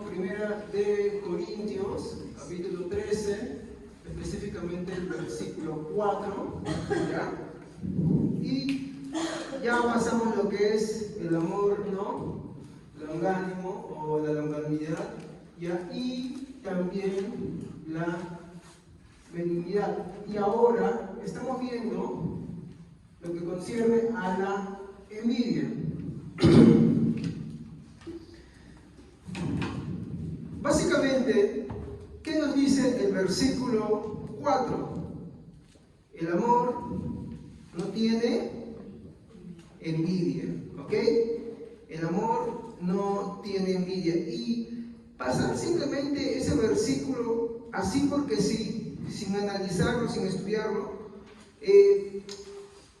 Primera de Corintios, capítulo 13, específicamente el versículo 4, ¿ya? Y ya pasamos lo que es el amor, ¿no? Longánimo o la longanimidad, ¿ya? Y también la benignidad. Y ahora estamos viendo lo que concierne a la envidia. Básicamente, ¿qué nos dice el versículo 4? El amor no tiene envidia, ¿ok? El amor no tiene envidia. Y pasar simplemente ese versículo así porque sí, sin analizarlo, sin estudiarlo,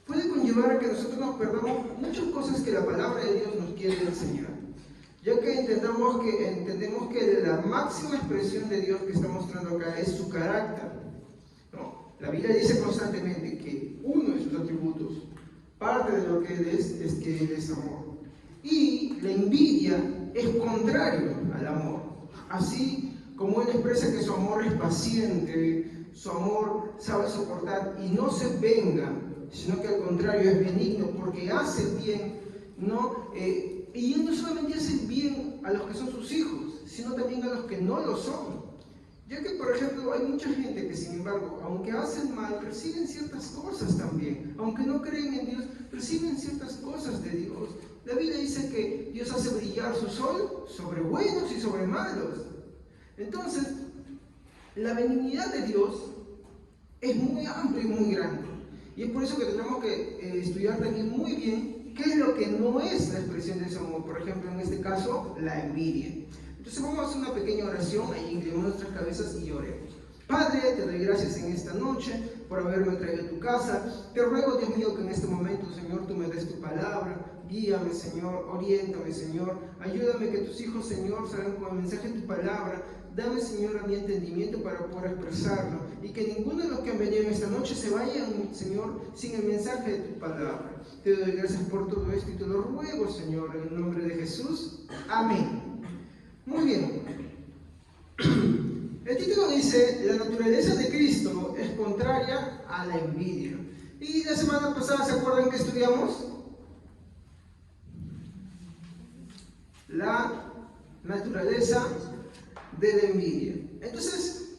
puede conllevar a que nosotros nos perdamos muchas cosas que la palabra de Dios nos quiere enseñar. Ya que entendemos que la máxima expresión de Dios que está mostrando acá es su carácter, ¿no? La Biblia dice constantemente que uno de sus atributos, parte de lo que Él es que Él es amor. Y la envidia es contrario al amor. Así como Él expresa que su amor es paciente, su amor sabe soportar y no se venga, sino que al contrario es benigno porque hace bien, ¿no? Y Él no solamente hace bien a los que son sus hijos, sino también a los que no lo son. Ya que, por ejemplo, hay mucha gente que, sin embargo, aunque hacen mal, reciben ciertas cosas también. Aunque no creen en Dios, reciben ciertas cosas de Dios. La Biblia dice que Dios hace brillar su sol sobre buenos y sobre malos. Entonces, la benignidad de Dios es muy amplia y muy grande. Y es por eso que tenemos que estudiar también muy bien qué es lo que no es la expresión de ese amor. Por ejemplo, en este caso, la envidia. Entonces vamos a hacer una pequeña oración, ahí inclinamos nuestras cabezas y oremos. Padre, te doy gracias en esta noche por haberme traído a tu casa. Te ruego, Dios mío, que en este momento, Señor, tú me des tu palabra. Guíame, Señor, oriéntame, Señor. Ayúdame que tus hijos, Señor, salgan con el mensaje de tu palabra. Dame, Señor, a mi entendimiento para poder expresarlo. Y que ninguno de los que han venido en esta noche se vayan, Señor, sin el mensaje de tu palabra. Te doy gracias por todo esto y te lo ruego, Señor, en el nombre de Jesús. Amén. Muy bien. El título dice, la naturaleza de Cristo es contraria a la envidia. Y la semana pasada, ¿se acuerdan que estudiamos? La naturaleza de la envidia. Entonces,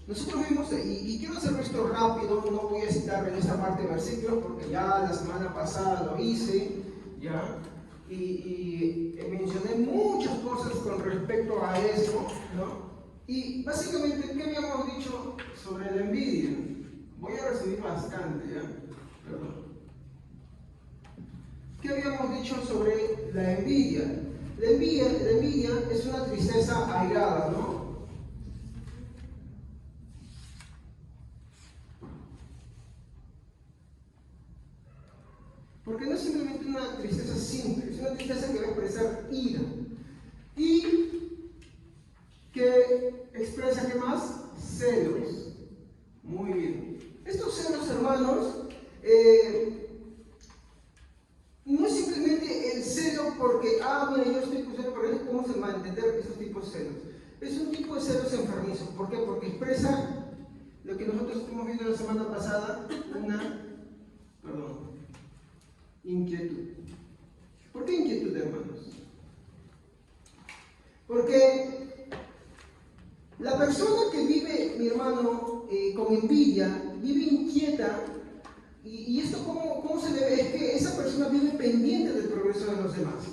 nosotros vimos, y quiero hacerlo esto rápido, no voy a citar en esta parte de versículos porque ya la semana pasada lo hice, ¿ya? Y mencioné muchas cosas con respecto a eso, ¿no? Y básicamente, ¿qué habíamos dicho sobre la envidia? Voy a resumir bastante, ¿ya? Perdón. ¿Qué habíamos dicho sobre la envidia? La envidia es una tristeza airada, ¿no? Porque no es simplemente una tristeza simple, es una tristeza que va a expresar ira. Y que expresa, ¿qué más? Celos. Muy bien. Estos celos, hermanos, no es simplemente el celo porque, mira, yo estoy cruzando por ahí, ¿cómo se malentender esos tipos de celos? Es un tipo de celos enfermizos. ¿Por qué? Porque expresa lo que nosotros estuvimos viendo la semana pasada, inquietud. ¿Por qué inquietud, hermanos? Porque la persona que vive, mi hermano, con envidia, vive inquieta. ¿Y esto cómo se debe? Es que esa persona vive pendiente del progreso de los demás.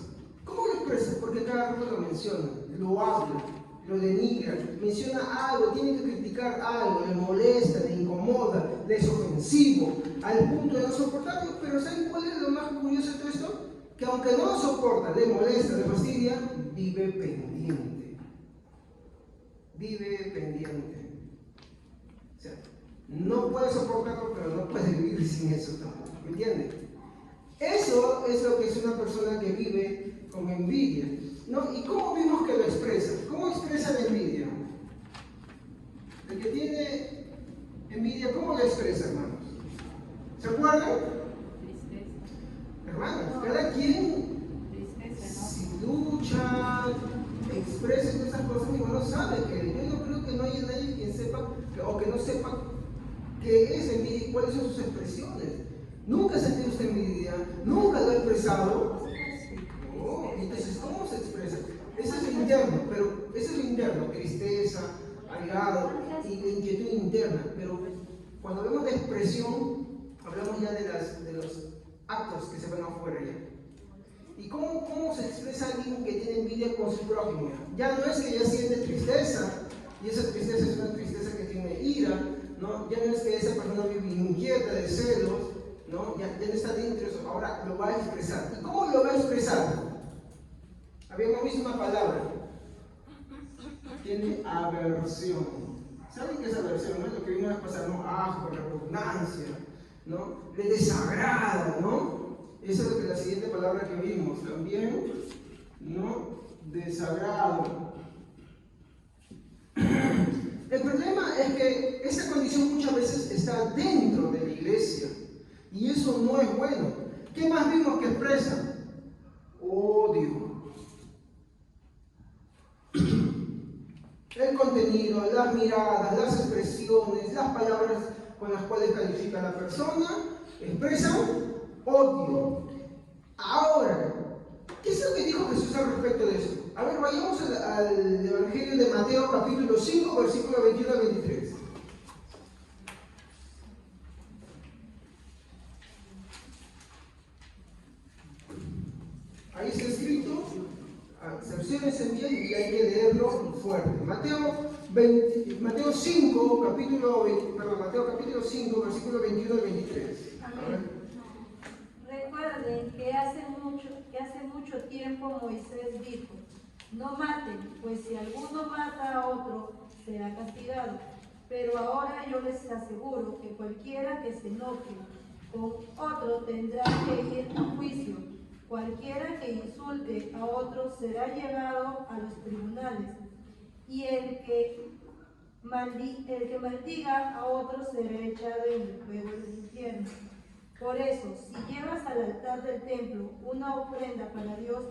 ¿Cómo lo expresa? Porque cada rato lo menciona, lo habla, lo denigra, menciona algo, tiene que criticar algo, le molesta, le incomoda, le es ofensivo, al punto de no soportarlo. Pero ¿saben cuál es lo más curioso de todo esto? Que aunque no lo soporta, le molesta, le fastidia, vive pendiente. Vive pendiente. O sea, no puede soportarlo, pero no puede vivir sin eso tampoco. ¿Me entienden? Eso es lo que es una persona que vive con envidia, ¿no? ¿Y cómo vimos que lo expresa? ¿Cómo expresa la envidia? El que tiene envidia, ¿cómo lo expresa, hermanos? ¿Se acuerdan? Hermanos, cada quien si lucha, expresa, estas cosas, mi hermano sabe que yo no creo que no haya nadie quien sepa o que no sepa qué es envidia y cuáles son sus expresiones. ¿Nunca ha sentido usted envidia? ¿Nunca lo ha expresado? No. Entonces, ¿cómo se expresa? Ese es lo interno, pero ese es lo interno, tristeza, agrado, inquietud interna. Pero cuando hablamos de expresión, hablamos ya de los actos que se van afuera ya. ¿Y cómo se expresa alguien que tiene envidia con su prójimo? Ya no es que ya siente tristeza, y esa tristeza es una tristeza que tiene ira, ¿no? Ya no es que esa persona vive inquieta de celos, ¿no? Ya no está dentro de eso, ahora lo va a expresar. ¿Y cómo lo va a expresar? Habíamos visto una palabra, tiene aversión. ¿Saben qué es aversión? ¿No? Lo que vino a pasar, ¿no? Asco, repugnancia, ¿no? Le desagrada, ¿no? Esa es lo que la siguiente palabra que vimos también, ¿no? Desagrado. El problema es que esa condición muchas veces está dentro de la iglesia y eso no es bueno. ¿Qué más vimos que expresa? Odio. El contenido, las miradas, las expresiones, las palabras con las cuales califica a la persona expresan odio. Ahora, ¿qué es lo que dijo Jesús al respecto de eso? A ver, vayamos al Evangelio de Mateo, capítulo 5, versículo 21 al 23. Ahí está escrito, cerciórense bien y hay que leerlo fuerte. Mateo 5, capítulo 5, versículo 21 al 23. Recuerden que hace mucho tiempo Moisés dijo: no maten, pues si alguno mata a otro, será castigado. Pero ahora yo les aseguro que cualquiera que se enoje con otro tendrá que ir a juicio. Cualquiera que insulte a otro será llevado a los tribunales. Y el que maldiga a otro será echado en el fuego del infierno. Por eso, si llevas al altar del templo una ofrenda para Dios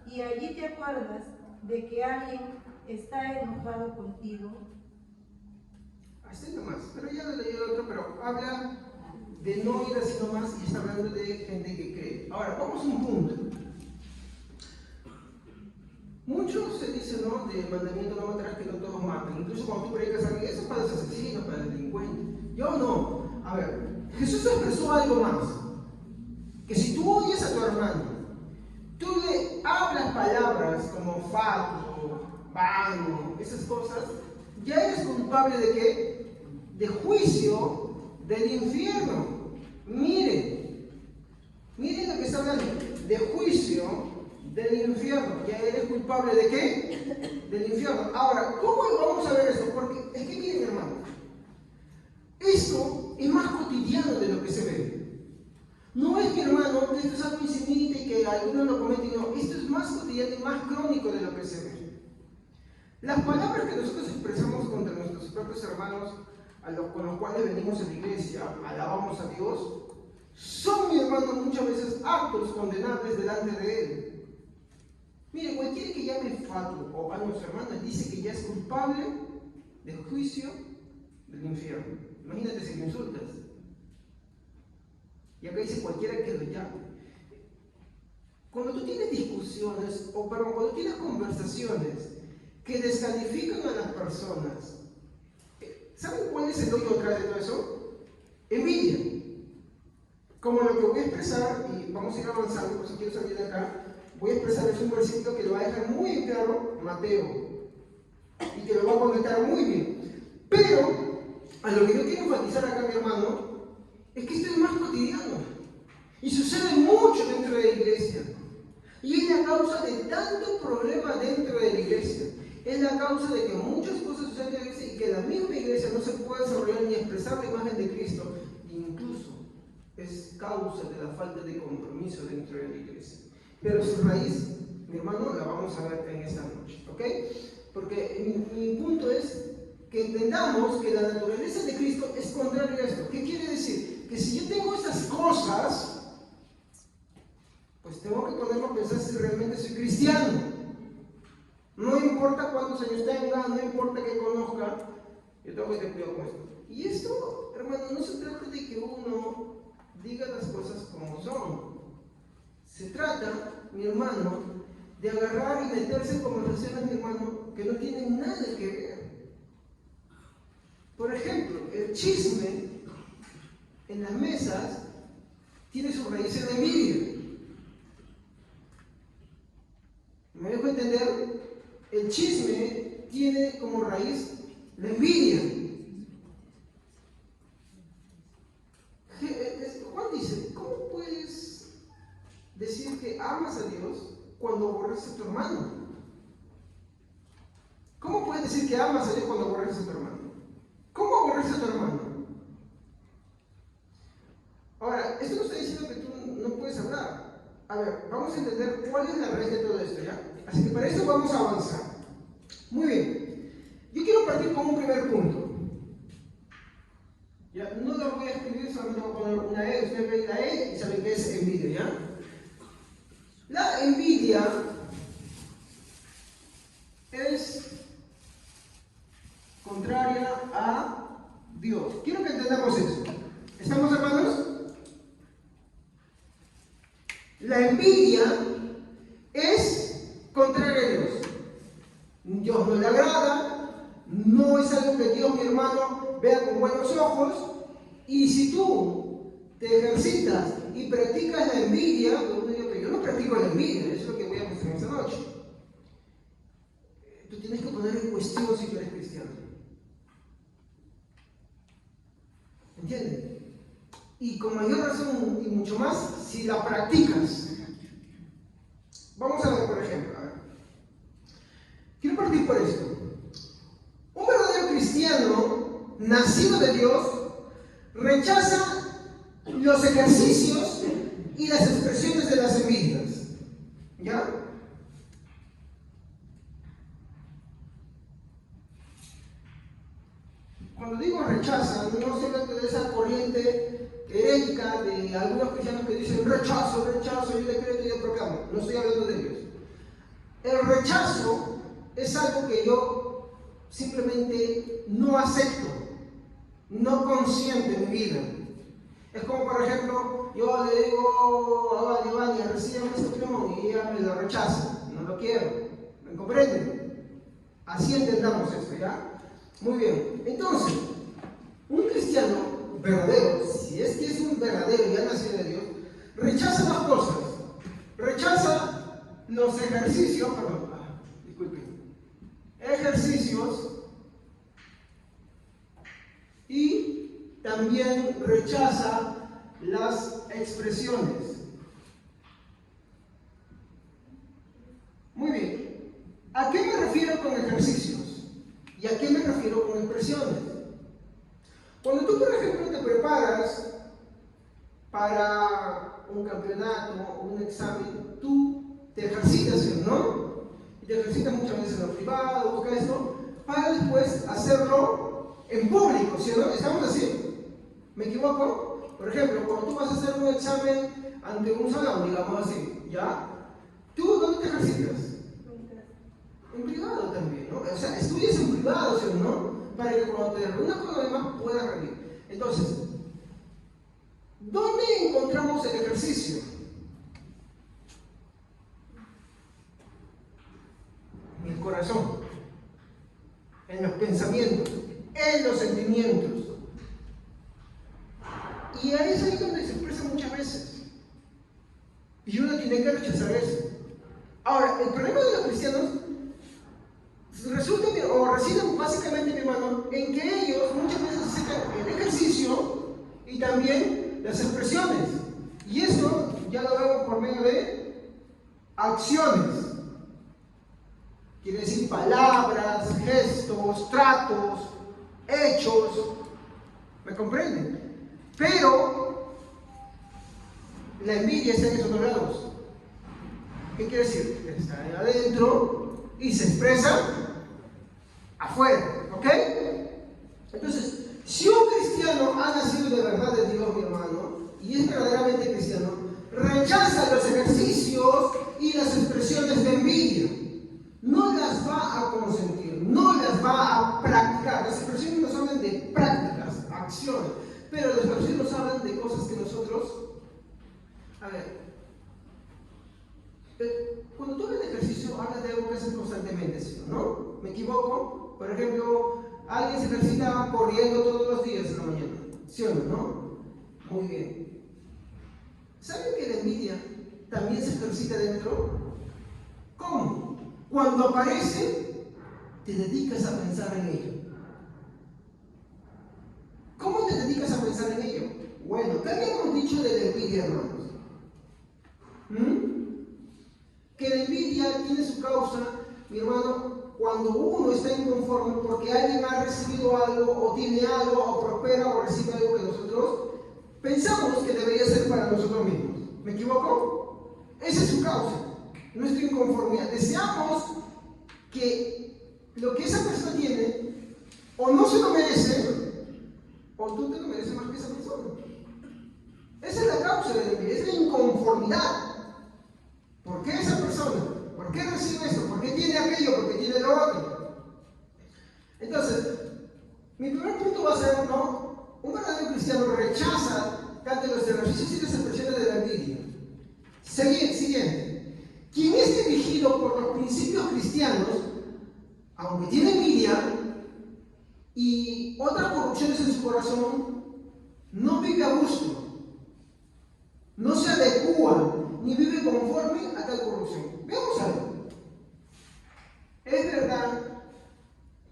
y allí te acuerdas de que alguien está enojado contigo. Así nomás, pero ya lo leí el otro, pero habla de no ir así nomás y está hablando de gente que cree. Ahora, vamos a un punto. Muchos se dicen, ¿no? Del mandamiento no matarás, que no todos maten. Incluso cuando tú predicas a alguien, eso es para los asesinos, para el delincuente. Yo no. A ver, Jesús expresó algo más. Que si tú odias a tu hermano, tú le hablas palabras como fatuo, vano, esas cosas, ya eres culpable de qué? De juicio del infierno. Miren lo que está hablando, de juicio del infierno. Ya eres culpable de qué? Del infierno. Ahora, ¿cómo vamos a ver esto? Porque es que miren, hermano, esto es más cotidiano de lo que se ve. No es que, hermano, esto es algo insignificante y que algunos lo cometen, no, esto es más cotidiano y más crónico de lo que se ve. Las palabras que nosotros expresamos contra nuestros propios hermanos, con los cuales venimos a la iglesia, alabamos a Dios, son, mi hermano, muchas veces actos condenables delante de Él. Mire, cualquiera que llame fatuo o a nuestros hermanos dice que ya es culpable del juicio del infierno. Imagínate si lo insultas. Y acá dice cualquiera que lo llame. Cuando tú tienes discusiones, cuando tienes conversaciones que descalifican a las personas, ¿saben cuál es el hoyo detrás de todo eso? Envidia. Como lo que voy a expresar, y vamos a ir avanzando, por si quiero salir de acá, voy a expresarles un versículo que lo va a dejar muy en claro, Mateo, y que lo va a conectar muy bien. Pero, a lo que yo quiero enfatizar acá, mi hermano, es que esto es más cotidiano y sucede mucho dentro de la iglesia y es la causa de tanto problema dentro de la iglesia, es la causa de que muchas cosas suceden en la iglesia y que la misma iglesia no se puede desarrollar ni expresar la imagen de Cristo, incluso es causa de la falta de compromiso dentro de la iglesia. Pero su raíz, mi hermano, la vamos a ver en esta noche, ¿ok? Porque mi punto es que entendamos que la naturaleza de Cristo es contraria a esto. ¿Qué quiere decir? Que si yo tengo estas cosas, pues tengo que ponerme a pensar si realmente soy cristiano. No importa cuántos años tenga, no importa que conozca, yo tengo que tener cuidado con esto. Y esto, hermano, no se trata de que uno diga las cosas como son. Se trata, mi hermano, de agarrar y meterse en conversaciones, mi hermano, que no tienen nada que ver. Por ejemplo, el chisme en las mesas tiene su raíz en la envidia. ¿Me dejo entender? El chisme tiene como raíz la envidia. Juan dice, ¿cómo puedes decir que amas a Dios cuando aborreces a tu hermano? ¿Cómo puedes decir que amas a Dios cuando aborreces a tu hermano? ¿Cómo aborreces a tu hermano? Ahora, esto no está diciendo que tú no puedes hablar. A ver, vamos a entender cuál es la raíz de todo esto, ¿ya? Así que para eso vamos a avanzar. Muy bien. Yo quiero partir con un primer punto. ¿Ya? No lo voy a escribir, solamente voy a poner una E, ustedes ven la E y saben que es envidia, ¿ya? La envidia es contraria a Dios. Quiero que entendamos eso. ¿Estamos, hermanos? La envidia es contraria a Dios. Dios no le agrada, no es algo que Dios, mi hermano, vea con buenos ojos. Y si tú te ejercitas y practicas la envidia, yo no practico la envidia, eso es lo que voy a mostrar esta noche. Tú tienes que poner en cuestión si tú eres cristiano. ¿Entiendes? Y con mayor razón y mucho más si la practicas. Vamos a ver, por ejemplo. Quiero partir por esto. Un verdadero cristiano, nacido de Dios, rechaza los ejercicios y las expresiones de las envidias. ¿Ya? Cuando digo rechaza, no se trata de esa corriente herética de algunos cristianos que dicen rechazo, rechazo, yo decreto y yo proclamo. No estoy hablando de ellos. El rechazo es algo que yo simplemente no acepto, no consiento en mi vida. Es como, por ejemplo, yo le digo a Vania, recibe este plumón y ella me lo rechaza, no lo quiero. ¿Me comprenden? Así entendamos esto, ¿ya? Muy bien. Entonces, un cristiano verdadero, si es que es un verdadero y ha nacido de Dios, rechaza las cosas. Rechaza los ejercicios, ejercicios y también rechaza las expresiones. Muy bien. ¿A qué me refiero con ejercicios? ¿Y a qué me refiero con expresiones? Cuando tú, por ejemplo, te preparas para un campeonato o un examen, tú te ejercitas, ¿no? Y te ejercitas muchas veces en lo privado, busca esto, para después hacerlo en público, ¿sí o no? ¿Estamos así? ¿Me equivoco? Por ejemplo, cuando tú vas a hacer un examen ante un salón, digamos así, ¿ya? ¿Tú dónde te ejercitas? En privado también, ¿no? O sea, estudias en privado, ¿sí o no? Para que cuando te reúnas con los demás puedas rendir. Entonces, ¿dónde encontramos el ejercicio? En el corazón, en los pensamientos, en los sentimientos. Y ahí es ahí donde se expresa muchas veces. Y uno tiene que rechazar eso. Ahora, el problema de los cristianos resulta o reside básicamente, mi hermano, en que ellos muchas veces necesitan el ejercicio y también las expresiones. Y eso ya lo vemos por medio de acciones. Quiere decir palabras, gestos, tratos, hechos. ¿Me comprenden? Pero la envidia está en esos dos lados. ¿Qué quiere decir? Está ahí adentro y se expresa afuera, ¿ok? Entonces, si un cristiano ha nacido de verdad de Dios, mi hermano, y es verdaderamente cristiano, rechaza los ejercicios y las expresiones de envidia. No las va a consentir, no las acciones. Pero los fariseos hablan de cosas que nosotros... A ver, cuando tú haces ejercicio, hablas de algo que haces constantemente, ¿sí o no? ¿Me equivoco? Por ejemplo, alguien se ejercita corriendo todos los días en la mañana, ¿sí o no? Muy bien. ¿Saben que la envidia también se ejercita dentro? ¿Cómo? Cuando aparece, te dedicas a pensar en ello. ¿Cómo te dedicas a pensar en ello? Bueno, ¿qué habíamos dicho de la envidia, hermanos? Que la envidia tiene su causa, mi hermano, cuando uno está inconforme porque alguien ha recibido algo, o tiene algo, o prospera, o recibe algo que nosotros pensamos que debería ser para nosotros mismos. ¿Me equivoco? Esa es su causa, nuestra inconformidad. Deseamos que lo que esa persona tiene, o no se lo merece, o tú te lo mereces más que esa persona. Esa es la causa de la envidia, es la inconformidad. ¿Por qué esa persona? ¿Por qué recibe esto? ¿Por qué tiene aquello? ¿Por qué tiene lo otro? Entonces, mi primer punto va a ser, ¿no? Un verdadero cristiano rechaza tanto los ejercicios y las expresiones de la envidia. Siguiente. Quien es dirigido por los principios cristianos, aunque tiene envidia y otras corrupciones en su corazón, no vive a gusto, no se adecua ni vive conforme a tal corrupción. Veamos algo. Es verdad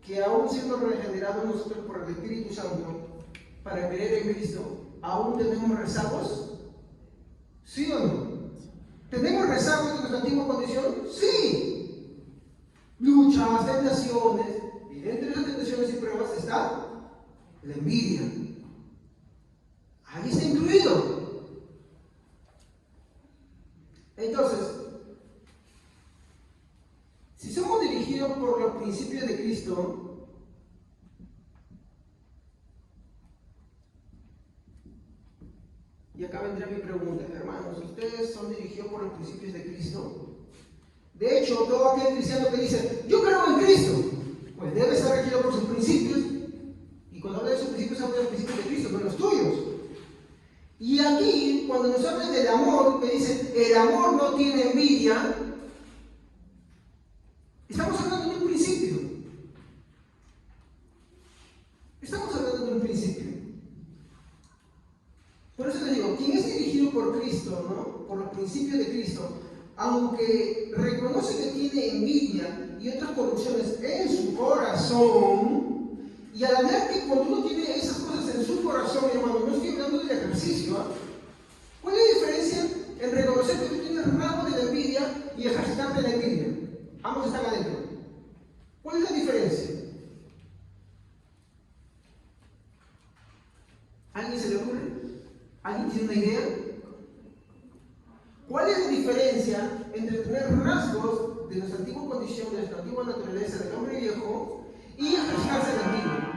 que aún siendo regenerados nosotros por el Espíritu Santo para creer en Cristo, aún tenemos rezagos. ¿Sí o no? ¿Tenemos rezagos de nuestra antigua condición? Sí. Luchas, tentaciones, y dentro de esas tentaciones y pruebas está la envidia. Ahí está incluido. Entonces, si somos dirigidos por los principios de Cristo, y acá vendrá mi pregunta, hermanos, ¿ustedes son dirigidos por los principios de Cristo? De hecho, todo aquel cristiano que dice, yo creo en Cristo, pues debe estar regido por sus principios, y cuando habla de sus principios, habla de los principios de Cristo, no los tuyos. Y aquí, cuando nos habla del amor, que dice, el amor no tiene envidia, estamos hablando de un principio. Estamos hablando de un principio. Por eso les digo, quien es dirigido por Cristo, ¿no? Por los principios de Cristo, aunque reconoce que tiene envidia y otras corrupciones en su corazón, y a la vez que cuando uno tiene esas cosas en su corazón, mi hermano, no estoy hablando del ejercicio, ¿eh? ¿Cuál es la diferencia en reconocer que tú tienes rasgos de la envidia y ejercitarte la envidia? Ambos están adentro. ¿Cuál es la diferencia? ¿Alguien se le ocurre? ¿Alguien tiene una idea? ¿Cuál es la diferencia entre tener rasgos de nuestra antigua condición, de nuestra antigua naturaleza, del hombre viejo, y ejercitarse la envidia?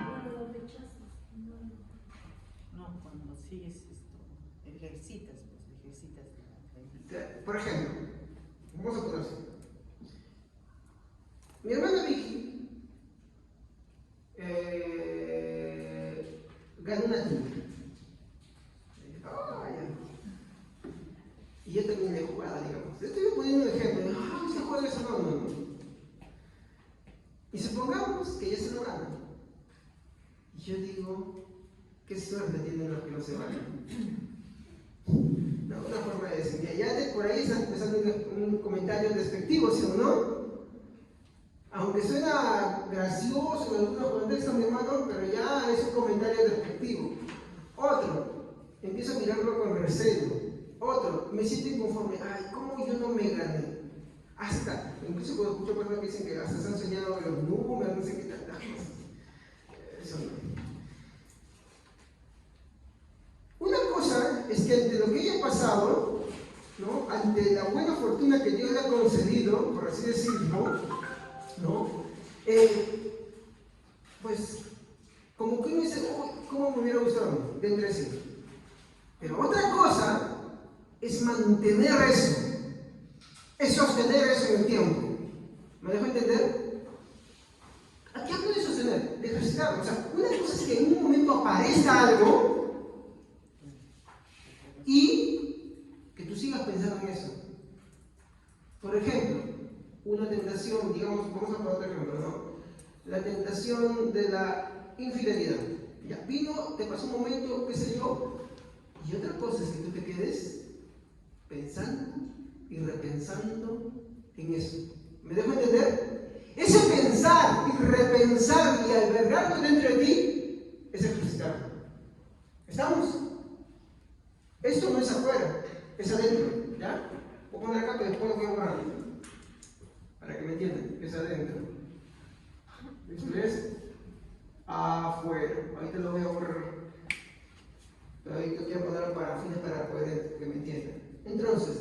Cuando sigues ejercitas. Por ejemplo, vamos a poner así. Mi hermana Vicky ganó una niña. Y yo terminé de jugada, digamos. Yo estoy poniendo un ejemplo. Se juega eso, no. Y supongamos que ella se lo gana. Y yo digo, qué suerte tienen los que no se van. No, una forma de decir, ya por ahí están empezando un comentario despectivo, ¿sí o no? Aunque suena gracioso en algunos contextos, mi hermano, pero ya es un comentario despectivo. Otro, empiezo a mirarlo con recelo. Otro, me siento inconforme. Ay, ¿cómo yo no me gané? Hasta, incluso cuando escucho personas que dicen que hasta se han soñado los números, no sé qué tantas cosas. Eso no. Una cosa es que ante lo que ella ha pasado, ¿no? Ante la buena fortuna que Dios le ha concedido, por así decirlo, ¿no? Pues, como que uno dice, ¿cómo me hubiera gustado? Vendré así. Pero otra cosa es mantener eso, es sostener eso en el tiempo. ¿Me dejo entender? ¿A qué hablo de sostener? De ejercitarlo. O sea, una cosa es que en un momento parezca algo y que tú sigas pensando en eso. Por ejemplo, una tentación, digamos, vamos a poner otro ejemplo, ¿no? La tentación de la infidelidad. Ya vino, te pasó un momento, qué sé yo, y otra cosa es que tú te quedes pensando y repensando en eso. ¿Me dejo entender? Ese pensar y repensar y albergarlo dentro de ti es ejercitarlo. ¿Estamos? Esto no es afuera, es adentro. ¿Ya? Voy a poner acá que después lo voy a borrar. Para que me entiendan, es adentro. ¿Esto es? Afuera. Ahorita lo voy a borrar. Pero ahorita quiero ponerlo para fines para poder que me entiendan. Entonces,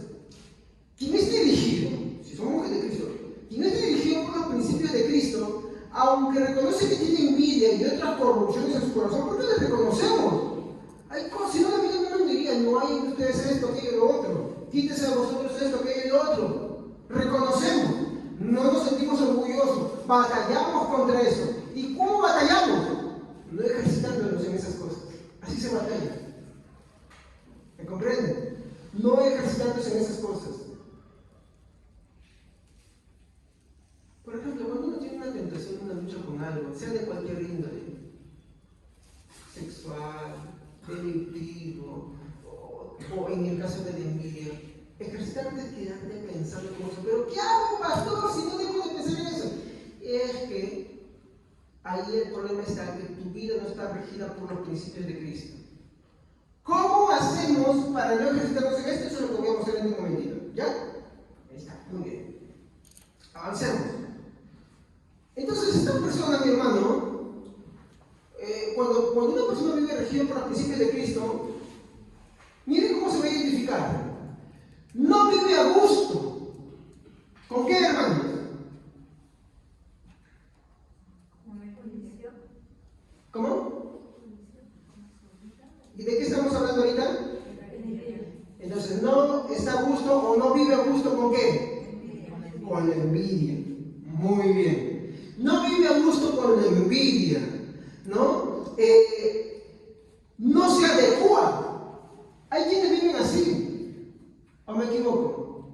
quien es dirigido, si somos mujeres de Cristo, quien es dirigido por los principios de Cristo, aunque reconoce que tiene envidia y otras corrupciones en su corazón, ¿por qué le reconocemos? Hay cosas, si no la Biblia no nos diría, no hay en ustedes esto, aquello y lo otro. Quítese de vosotros esto, aquello y lo otro. Reconocemos, no nos sentimos orgullosos, batallamos contra eso. ¿Y cómo batallamos? No ejercitándonos en esas cosas. Así se batalla. ¿Me comprenden? No ejercitándose en esas cosas. Por ejemplo, cuando uno tiene una tentación, una lucha con algo, sea de cualquier índole, sexual, delictivo, o en el caso de la envidia, ejercitarte es quedarte pensando como eso. ¿Pero qué hago, pastor, si no dejo de pensar en eso? Es que ahí el problema está que tu vida no está regida por los principios de Cristo. ¿Cómo hacemos para no ejercitarnos en esto? Eso es lo que voy a mostrar en un momentito. ¿Ya? Ahí está, muy bien. Avancemos. Entonces, esta persona, mi hermano, cuando una persona vive regida por los principios de Cristo, miren cómo se va a identificar. No vive a gusto. ¿Con qué, hermanos? ¿Cómo? ¿Y de qué estamos hablando ahorita? Entonces, no está a gusto o no vive a gusto ¿con qué? Con la envidia. Muy bien. No vive a gusto con la envidia, ¿no? No se adecua. Hay quienes viven así. ¿O me equivoco?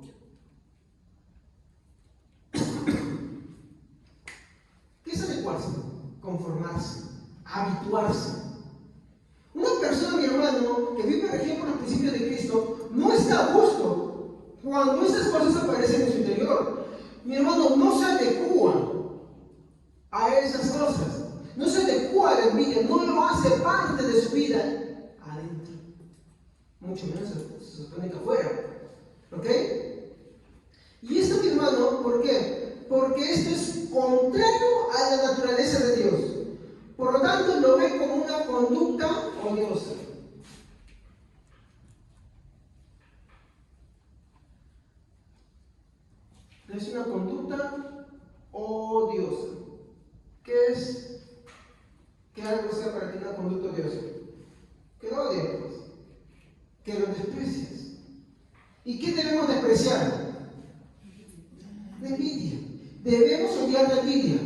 ¿Qué es adecuarse? Conformarse, habituarse. Una persona, mi hermano, que vive regido por los principios de Cristo, no está a gusto cuando estas cosas aparecen en su interior. Mi hermano, no se adecua a esas cosas. No se adecua a la envidia, no lo hace parte de su vida adentro. Mucho menos se supone que afuera. ¿Ok? Y esto, mi hermano, ¿por qué? Porque esto es contrario a la naturaleza de Dios. Por lo tanto, lo ve como una conducta odiosa. Es una conducta odiosa. ¿Qué es que algo sea para ti una conducta odiosa? Que lo odias, pues. Que lo desprecias. ¿Y qué debemos despreciar? La envidia. Debemos odiar la envidia.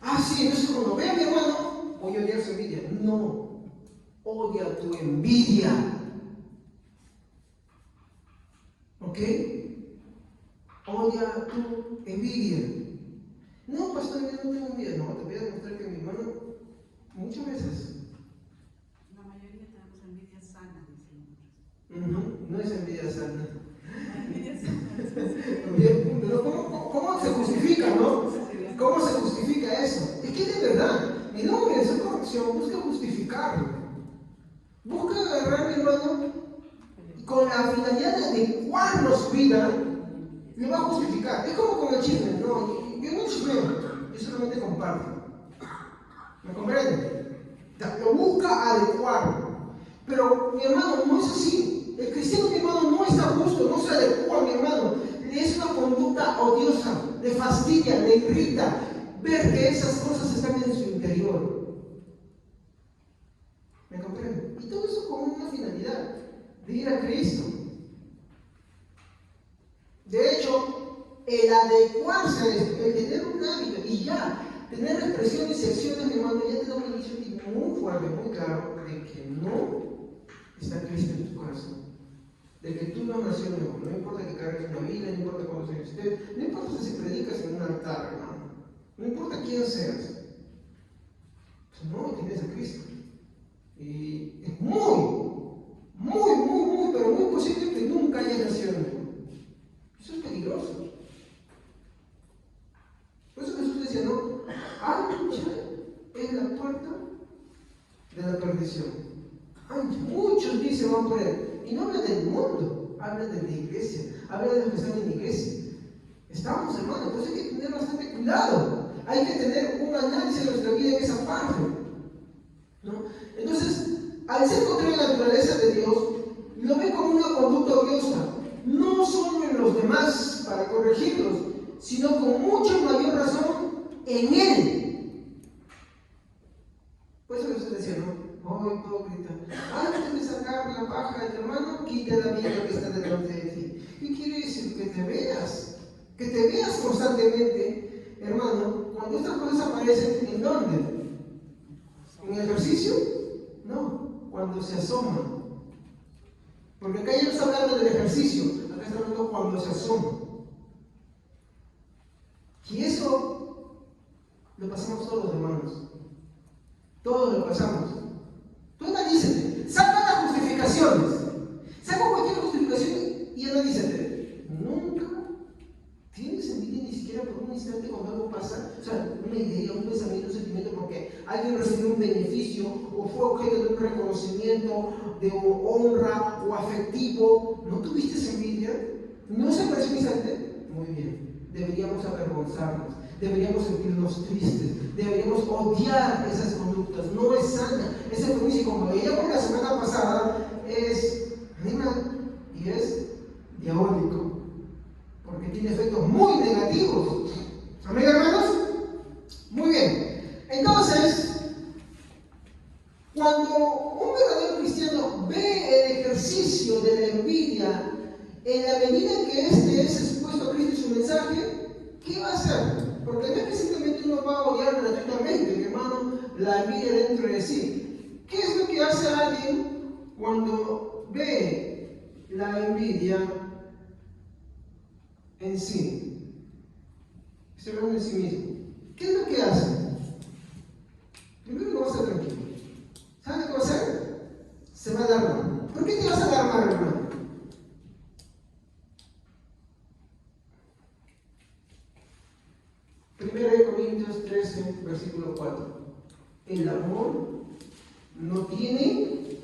Ah, sí, entonces cuando vea a mi hermano, voy a odiar su envidia. No, odia tu envidia. ¿Ok? Odia tu envidia. No, pastor, yo no tengo envidia. No, te voy a demostrar que mi hermano, muchas veces. La mayoría tenemos envidia sana, dicen muchos. No es envidia sana. Envidia sana. Pero ¿cómo se justifica, no? ¿Cómo se justifica eso? Es que de verdad, el hombre en su corrupción busca justificarlo. Busca agarrar, mi hermano, con la finalidad de adecuarnos su vida, le va a justificar. Es como con el chisme, no, yo no chismeo, yo solamente comparto. ¿Me comprenden? Lo busca adecuar. Pero, mi hermano, no es así. El cristiano, mi hermano, no está justo, no se adecua, mi hermano. Es una conducta odiosa, le fastidia, le irrita ver que esas cosas están en su interior. ¿Me comprenden? Y todo eso con una finalidad de ir a Cristo. De hecho, el adecuarse a esto, el tener un hábito y ya tener expresiones y acciones, mi hermano, ya te da un inicio muy fuerte, muy claro, de que no está Cristo en tu corazón. De que tú no has nacido nuevo. No importa que cargues una Biblia, no importa cuántos años estés, no importa si predicas en un altar, hermano. No importa quién seas. Pues no tienes a Cristo. Y es pero muy posible que nunca hayas nacido nuevo. Eso es peligroso. Por eso Jesús decía, no, ancha es la puerta de la perdición. Ancha. Muchos dicen van por él. Y no habla del mundo, habla de la iglesia, habla de los que están en la iglesia. Estamos, hermanos, entonces hay que tener bastante cuidado. Hay que tener un análisis de nuestra vida en esa parte, ¿no? Entonces, al ser contrario a la naturaleza de Dios, lo ve como una conducta odiosa, no solo en los demás para corregirlos, sino con mucha mayor razón en Él. Por eso Jesús decía, ¿no? Oh, hipócrita, antes de sacar la paja de tu hermano, quita la viga que está delante de ti. ¿Qué quiere decir? Que te veas constantemente, hermano. Cuando estas cosas aparecen, ¿en dónde? ¿En el ejercicio? No, cuando se asoman. Porque acá ya no está hablando del ejercicio, acá está hablando cuando se asoma. Y eso lo pasamos todos, hermanos. Todos lo pasamos. Tú analízate, saca las justificaciones. Saca cualquier justificación y analízate. Nunca tienes envidia ni siquiera por un instante cuando algo pasa. O sea, una idea, un pensamiento, un sentimiento, porque alguien recibió un beneficio o fue objeto de un reconocimiento, de honra o afectivo. ¿No tuviste envidia? ¿No se pareció un instante? Muy bien. Deberíamos avergonzarnos, deberíamos sentirnos tristes, deberíamos odiar esas conductas. No es sana. Ese permiso, como veíamos la semana pasada, es animal y es diabólico, porque tiene efectos muy negativos. ¿Amén, hermanos? Muy bien. Entonces, cuando un verdadero cristiano ve el ejercicio de la envidia en la medida que éste es expuesto a Cristo y su mensaje, ¿qué va a hacer? Porque no es que simplemente uno va a odiar gratuitamente, mi hermano, la envidia dentro de sí. ¿Qué es lo que hace alguien cuando ve la envidia en sí? Estoy hablando en sí mismo. ¿Qué es lo que hace? Primero no va a estar tranquilo. ¿Sabes qué va a hacer? Se va a alarmar. ¿Por qué te vas a alarmar, hermano? 1 Corintios 13, versículo 4. El amor no tiene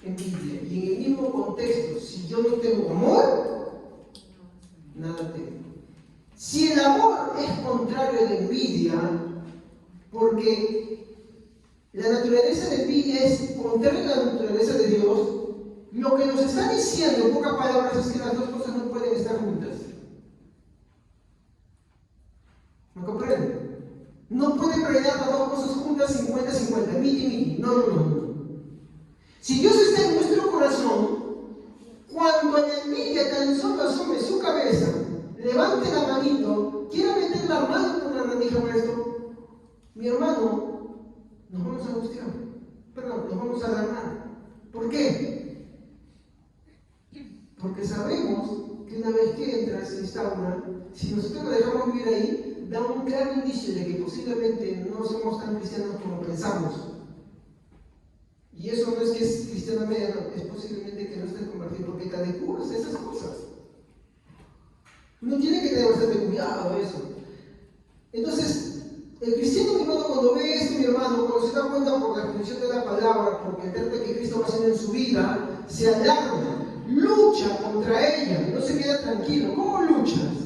envidia. Y en el mismo contexto, si yo no tengo amor, nada tengo. Si el amor es contrario a la envidia, porque la naturaleza de envidia es contraria a la naturaleza de Dios, lo que nos está diciendo en pocas palabras es que las dos cosas no pueden estar juntas. ¿Me comprenden? No pueden predicar las dos cosas juntas 50-50, miti. No. Si Dios está en nuestro corazón, cuando la envidia tan solo asome su cabeza, levante la manito, quiera meter la mano con la rendija para esto, mi hermano, nos vamos a angustiar, nos vamos a alarmar. ¿Por qué? Porque sabemos que una vez que entra, se instaura, si nosotros lo dejamos vivir ahí, da un claro indicio de que posiblemente no somos tan cristianos como pensamos. Y eso no es que es cristiano medio, es posiblemente que no estés convertido, porque te adecuas a esas cosas. Uno tiene que tener bastante cuidado de eso. Entonces, el cristiano, mi hermano, cuando ve esto, mi hermano, cuando se da cuenta por la exposición de la palabra, porque el trato que Cristo va haciendo en su vida, se alarma, lucha contra ella, no se queda tranquilo. ¿Cómo luchas?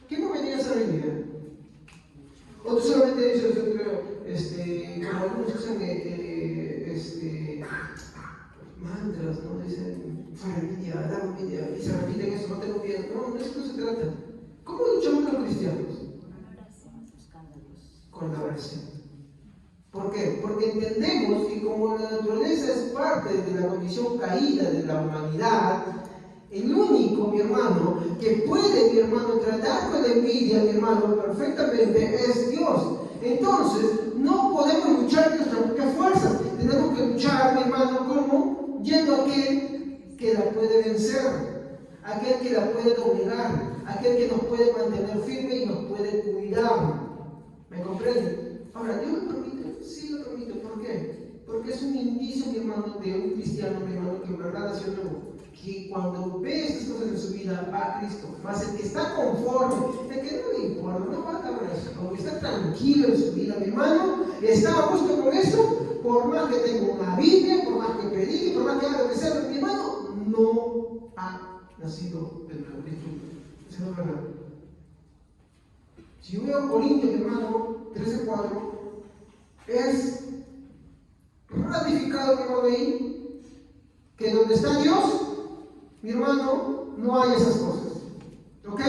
¿Qué no venías a venir? O tú solamente dices, como algunos usan mantras, ¿no? Dicen, fuera envidia, dame envidia, y se repiten eso, no tengo miedo. No, de eso no se trata. ¿Cómo luchamos los cristianos? Con la oración. ¿Por qué? Porque entendemos que como la naturaleza es parte de la condición caída de la humanidad, el único, mi hermano, que puede, mi hermano, tratar con la envidia, mi hermano, perfectamente es Dios. Entonces, no podemos luchar con nuestras propias fuerzas. Tenemos que luchar, mi hermano, ¿cómo? Yendo a aquel que la puede vencer, aquel que la puede doblegar, aquel que nos puede mantener firme y nos puede cuidar. ¿Me comprende? Ahora, ¿Dios lo permite? Sí lo permite. ¿Por qué? Porque es un indicio, mi hermano, de un cristiano, mi hermano, que en verdad nació nuevo, que cuando ve estas cosas en su vida va a Cristo. Más el que está conforme, el que no le importa, no va a acabar eso, como que está tranquilo en su vida, mi hermano, está a gusto con eso, por más que tenga una Biblia, por más que predique, por más que haga lo que sea, mi hermano no ha nacido de nuevo. Eso no es verdad. Si yo veo Corintios, mi hermano, 13:4, es ratificado, mi hermano, ahí, que donde está Dios, mi hermano, no hay esas cosas. ¿Ok?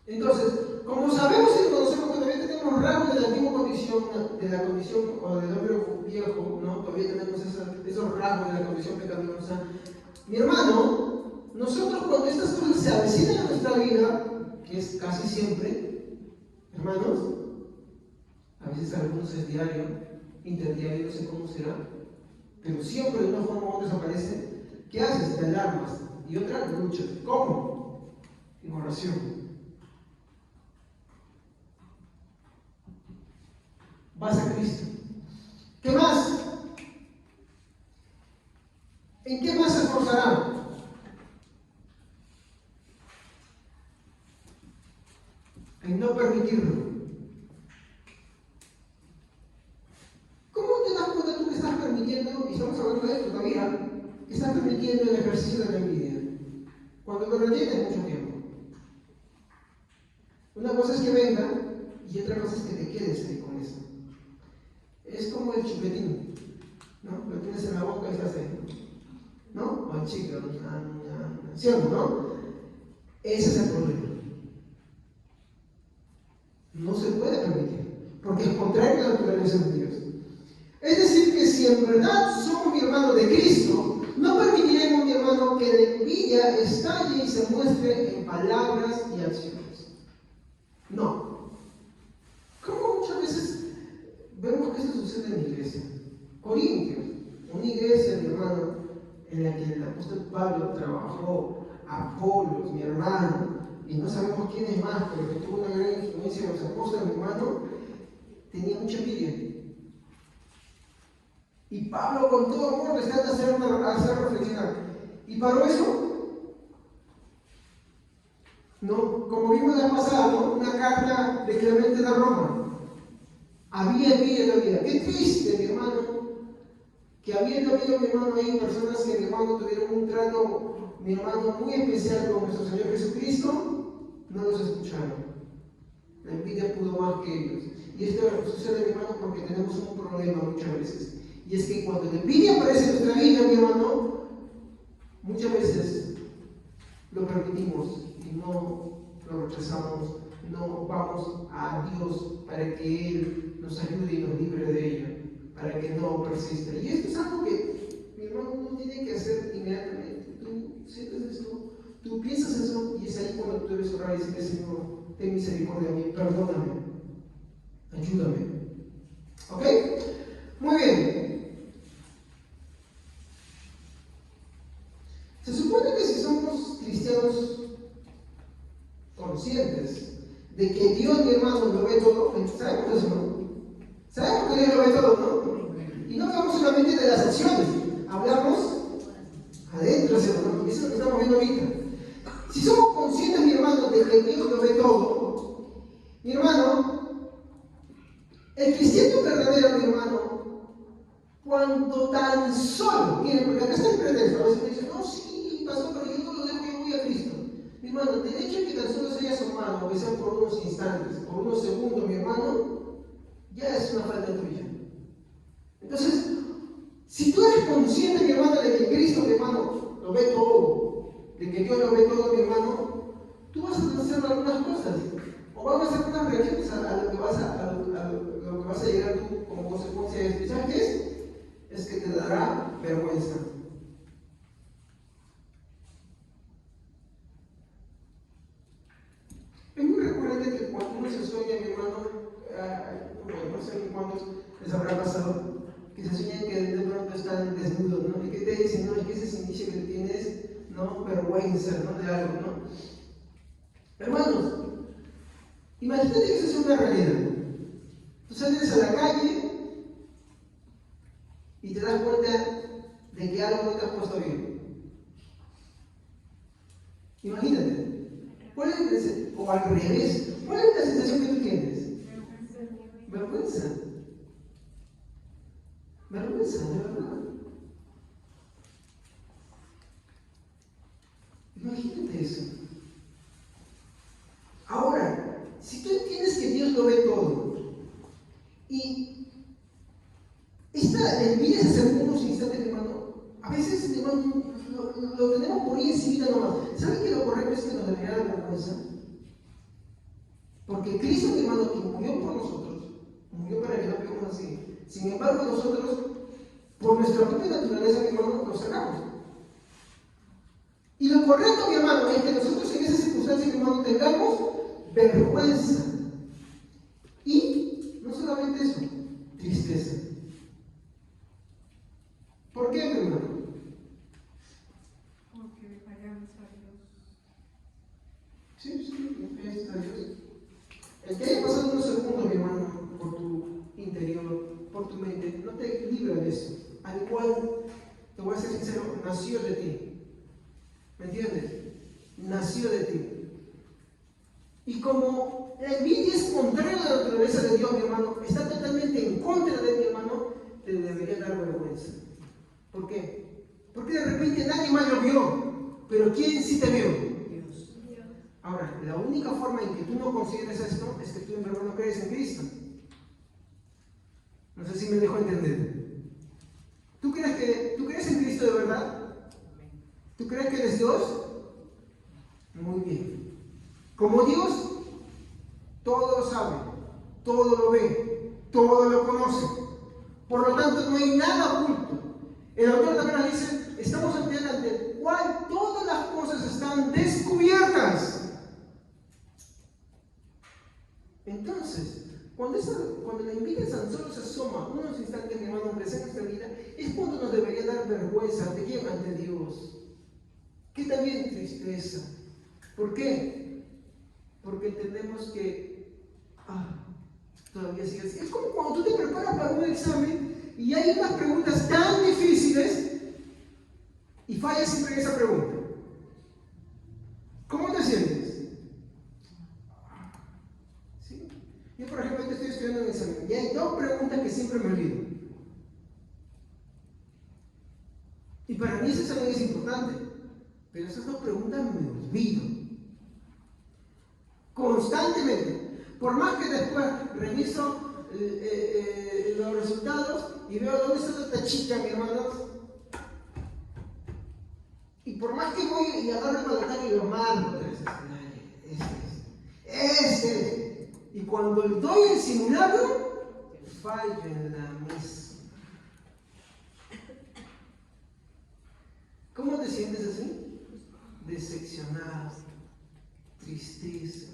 Entonces, como sabemos y conocemos que todavía tenemos rasgos de la antigua condición, de la condición o del hombre viejo, ¿no? Todavía tenemos esos rasgos de la condición pecaminosa. Mi hermano, nosotros cuando estas cosas se avecinan en nuestra vida, que es casi siempre, hermanos, a veces algunos es diario, interdiario, no sé cómo será, pero siempre de una forma u otra desaparece. ¿Qué haces? Te alarmas. Y otra, lucha. ¿Cómo? En oración. Vas a Cristo. ¿Qué más? ¿En qué más se esforzará? En no permitirlo. ¿Cómo te das cuenta tú que estás permitiendo, y estamos hablando de esto todavía, que estás permitiendo el ejercicio de la envidia? Cuando lo retienes mucho tiempo. Una cosa es que venga y otra cosa es que te quedes ahí con eso. Es como el chupetín, ¿no? Lo tienes en la boca y se hace, ¿no? O el chicle, ¿cierto, no? Ese es el problema. No se puede permitir, porque es contrario a la naturaleza de Dios. Es decir, que si en verdad somos, mi hermano, de Cristo, no permitiremos, mi hermano, que la envidia estalle y se muestre en palabras y acciones. No. Como muchas veces vemos que esto sucede en la iglesia. Corintios, una iglesia, mi hermano, en la que el apóstol Pablo trabajó, Apolos, mi hermano, y no sabemos quién es más, pero que tuvo una gran influencia en los apóstoles, mi hermano, tenía mucha envidia. Y Pablo con todo amor le está haciendo hacer reflexionar. ¿Y paró eso? No, como vimos la pasada, ¿no? Una carta de Clemente de Roma. Había envidia todavía. Qué triste, mi hermano, que habiendo habido, mi hermano, ahí personas que, mi hermano, tuvieron un trato, mi hermano, muy especial con nuestro Señor Jesucristo, no los escucharon. La envidia pudo más que ellos. Y esto sucede, mi hermano, porque tenemos un problema muchas veces. Y es que cuando la envidia aparece en nuestra vida, mi hermano, muchas veces lo permitimos y no lo rechazamos, no vamos a Dios para que Él nos ayude y nos libre de ella, para que no persista. Y esto es algo que, mi hermano, uno tiene que hacer inmediatamente. Tú sientes esto, tú piensas eso, y es ahí cuando tú debes orar y decirle: Señor, ten misericordia de mí, perdóname, ayúdame. ¿Ok? Muy bien. Se supone que si somos cristianos conscientes de que Dios, mi hermano, lo ve todo, sabemos eso, ¿no? Sabemos que Dios lo ve todo, ¿no? Y no hablamos solamente de las acciones, hablamos adentro, ¿no? Y eso es lo que estamos viendo ahorita. Si somos conscientes, mi hermano, de que Dios lo ve todo, mi hermano, el cristiano verdadero, mi hermano, cuando tan solo, miren, porque acá está el pretexto, a veces me dicen: no, sí, pasó, pero yo no lo dejo, yo voy a Cristo. Mi hermano, el hecho de que tan solo se haya asomado, aunque sea por unos instantes, por unos segundos, mi hermano, ya es una falta tuya. Entonces, si tú eres consciente, mi hermano, de que Cristo, mi hermano, lo ve todo, de que Dios lo ve todo, mi hermano, tú vas a hacer algunas cosas, o van a hacer unas reacciones a lo que vas a llegar tú como consecuencia de esto. ¿Sabes qué es? Es que te dará vergüenza. Es muy recurrente que cuando uno se sueña, mi hermano, cuantos les habrá pasado que se sueñan que de pronto están desnudos, ¿no? Y que te dicen, no, es que ese es inicio que tienes, ¿no? Vergüenza, ¿no? De algo, ¿no? Hermanos, imagínate que eso es una realidad. Tú sales a la calle y te das cuenta de que algo no te has puesto bien. Imagínate. ¿Cuál es o al revés? ¿Cuál es la sensación que tú tienes? Vergüenza. Vergüenza, de verdad. Imagínate eso. Ahora, si tú entiendes que Dios lo ve todo y esta envidia se hace unos instantes, hermano, a veces, hermano, lo tenemos por ahí encima nomás. ¿Saben que lo correcto es que nos debería dar vergüenza? Porque Cristo, mi hermano, que murió por nosotros, murió para que no vivamos así. Sin embargo, nosotros, por nuestra propia naturaleza, mi hermano, lo sacamos. Y lo correcto, mi hermano, es que nosotros en esas circunstancias, mi hermano, tengamos vergüenza. Y no solamente eso, tristeza. ¿Por qué, mi hermano? Porque fallamos a Dios. Sí, gracias a Dios. El que haya pasado unos segundos, mi hermano, por tu interior, por tu mente, no te libra de eso. Al igual, te voy a ser sincero, nació de ti. ¿Me entiendes? Nació de ti. Y como la envidia es contraria a la naturaleza de Dios, mi hermano, está totalmente en contra de mi hermano, te debería dar vergüenza. ¿Por qué? Porque de repente nadie más lo vio, pero ¿quién sí te vio? Dios. Ahora, la única forma en que tú no consideres esto es que tú en verdad no crees en Cristo. No sé si me dejo entender. ¿Tú crees en Cristo de verdad? ¿Tú crees que eres Dios? Muy bien. Como Dios, todo lo sabe, todo lo ve, todo lo conoce. Por lo tanto, no hay nada oculto. El autor también nos dice, estamos ante el cual todas las cosas están descubiertas. Entonces, cuando la envidia tan solo se asoma unos instantes, mi hermano, en nuestra vida, es cuando nos debería dar vergüenza. ¿Ante quién? Ante Dios. ¿Qué también tristeza? ¿Por qué? Porque entendemos que todavía sigue así. Es como cuando tú te preparas para un examen y hay unas preguntas tan difíciles y fallas siempre en esa pregunta. ¿Cómo te sientes? ¿Sí? Yo, por ejemplo, estoy estudiando un examen y hay dos preguntas que siempre me olvido. Y para mí ese examen es importante, pero esas dos preguntas me olvido. Constantemente. Por más que después reviso los resultados y veo dónde está la tachita, mi hermano. Y por más que voy y agarro el calendario y lo mando, este. Y cuando doy el simulacro, fallo en la misma. ¿Cómo te sientes así? Decepcionado, tristeza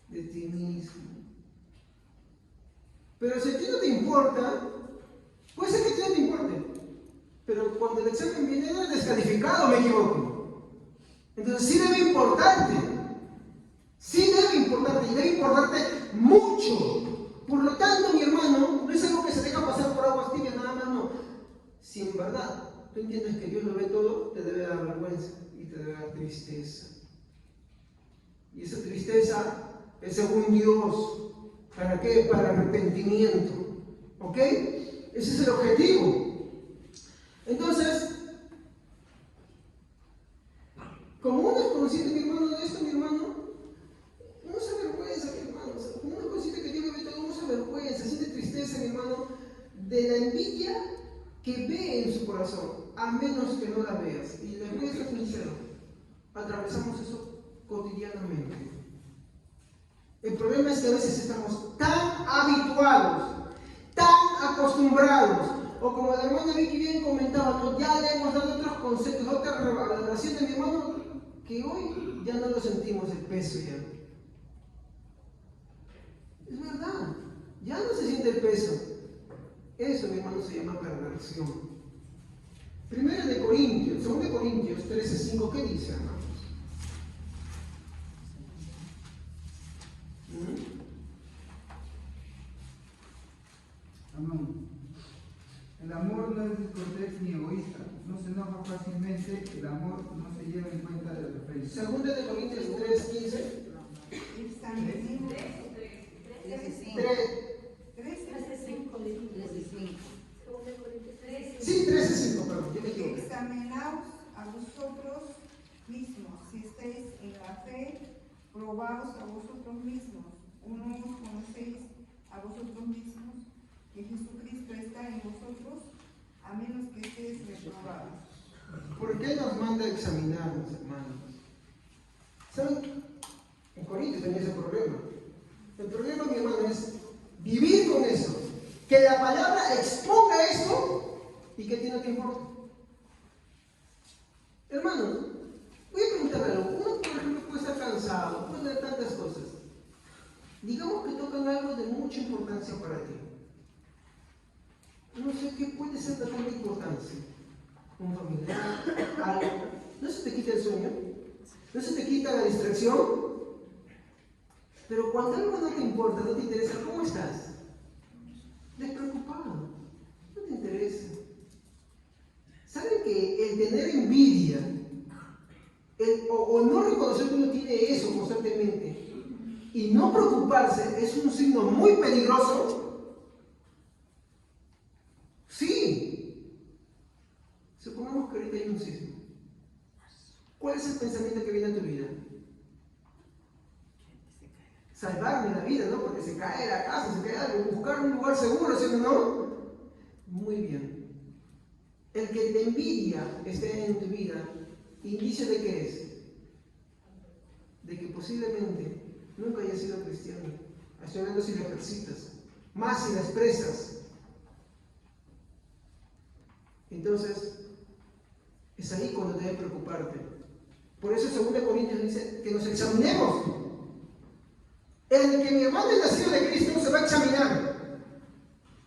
de ti mismo. Pero si a ti no te importa, puede ser que a ti no te importe, pero cuando el examen viene eres descalificado, me equivoco. Entonces sí debe importarte y debe importarte mucho. Por lo tanto, mi hermano, no es algo que se deja pasar por aguas tibias, nada más, no. Si en verdad tú entiendes que Dios lo ve todo, te debe dar vergüenza y te debe dar tristeza. Y esa tristeza es según Dios. ¿Para qué? Para arrepentimiento. ¿Ok? Ese es el objetivo. Entonces, como uno es consciente, mi hermano, de esto, mi hermano, uno se avergüenza, mi hermano. Como uno es consciente que Dios lo ve todo, uno se avergüenza, siente tristeza, mi hermano, de la envidia que ve en su corazón, a menos que no la veas. Y les voy a ser sincero, atravesamos eso cotidianamente. El problema es que a veces estamos tan habituados, tan acostumbrados, o como la hermana Vicky bien comentaba, ¿no? Ya le hemos dado otros conceptos, otra revelación de mi hermano, que hoy ya no lo sentimos el peso ya. Es verdad, ya no se siente siente el peso. Eso, mi hermano, se llama perversión. Primero de Corintios, 2 de Corintios 13:5, ¿qué dice, hermanos? Amén. El amor no es descortés ni egoísta, no se enoja fácilmente, el amor no se lleva en cuenta de defectos. 2 de Corintios 3:15. 13:5. Sí, 13:5, perdón, yo me equivoqué. Examinaos a vosotros mismos, si estáis en la fe, probaos a vosotros mismos. ¿No os conocéis a vosotros mismos que Jesucristo está en vosotros, a menos que estéis reprobados? ¿Por qué nos manda a examinarnos, hermanos? ¿Saben? En Corintios tenía ese problema. El problema, mi hermano, es vivir con eso. Que la palabra exponga esto y que a ti no te importa. Hermano, voy a preguntarle algo. Uno, por ejemplo, puede estar cansado, puede tener tantas cosas. Digamos que tocan algo de mucha importancia para ti. No sé qué puede ser de tanta importancia. Un familiar, algo. ¿No se te quita el sueño? ¿No se te quita la distracción? Pero cuando algo no te importa, no te interesa, ¿cómo estás? Despreocupado. No te interesa. ¿Saben que el tener envidia, o no reconocer que uno tiene eso constantemente, y no preocuparse, es un signo muy peligroso? Sí. Supongamos que ahorita hay un sismo. ¿Cuál es el pensamiento que viene a tu vida? Salvarme la vida, ¿no? Porque se cae la casa, se cae algo, buscar un lugar seguro, ¿sí o no? Muy bien. El que te envidia esté en tu vida, ¿indicio de qué es? De que posiblemente nunca hayas sido cristiano. Estoy hablando si lo ejercitas, más si lo expresas. Entonces, es ahí cuando debe preocuparte. Por eso 2 Corintios dice que nos examinemos. El que mi hermano es nacido de Cristo se va a examinar.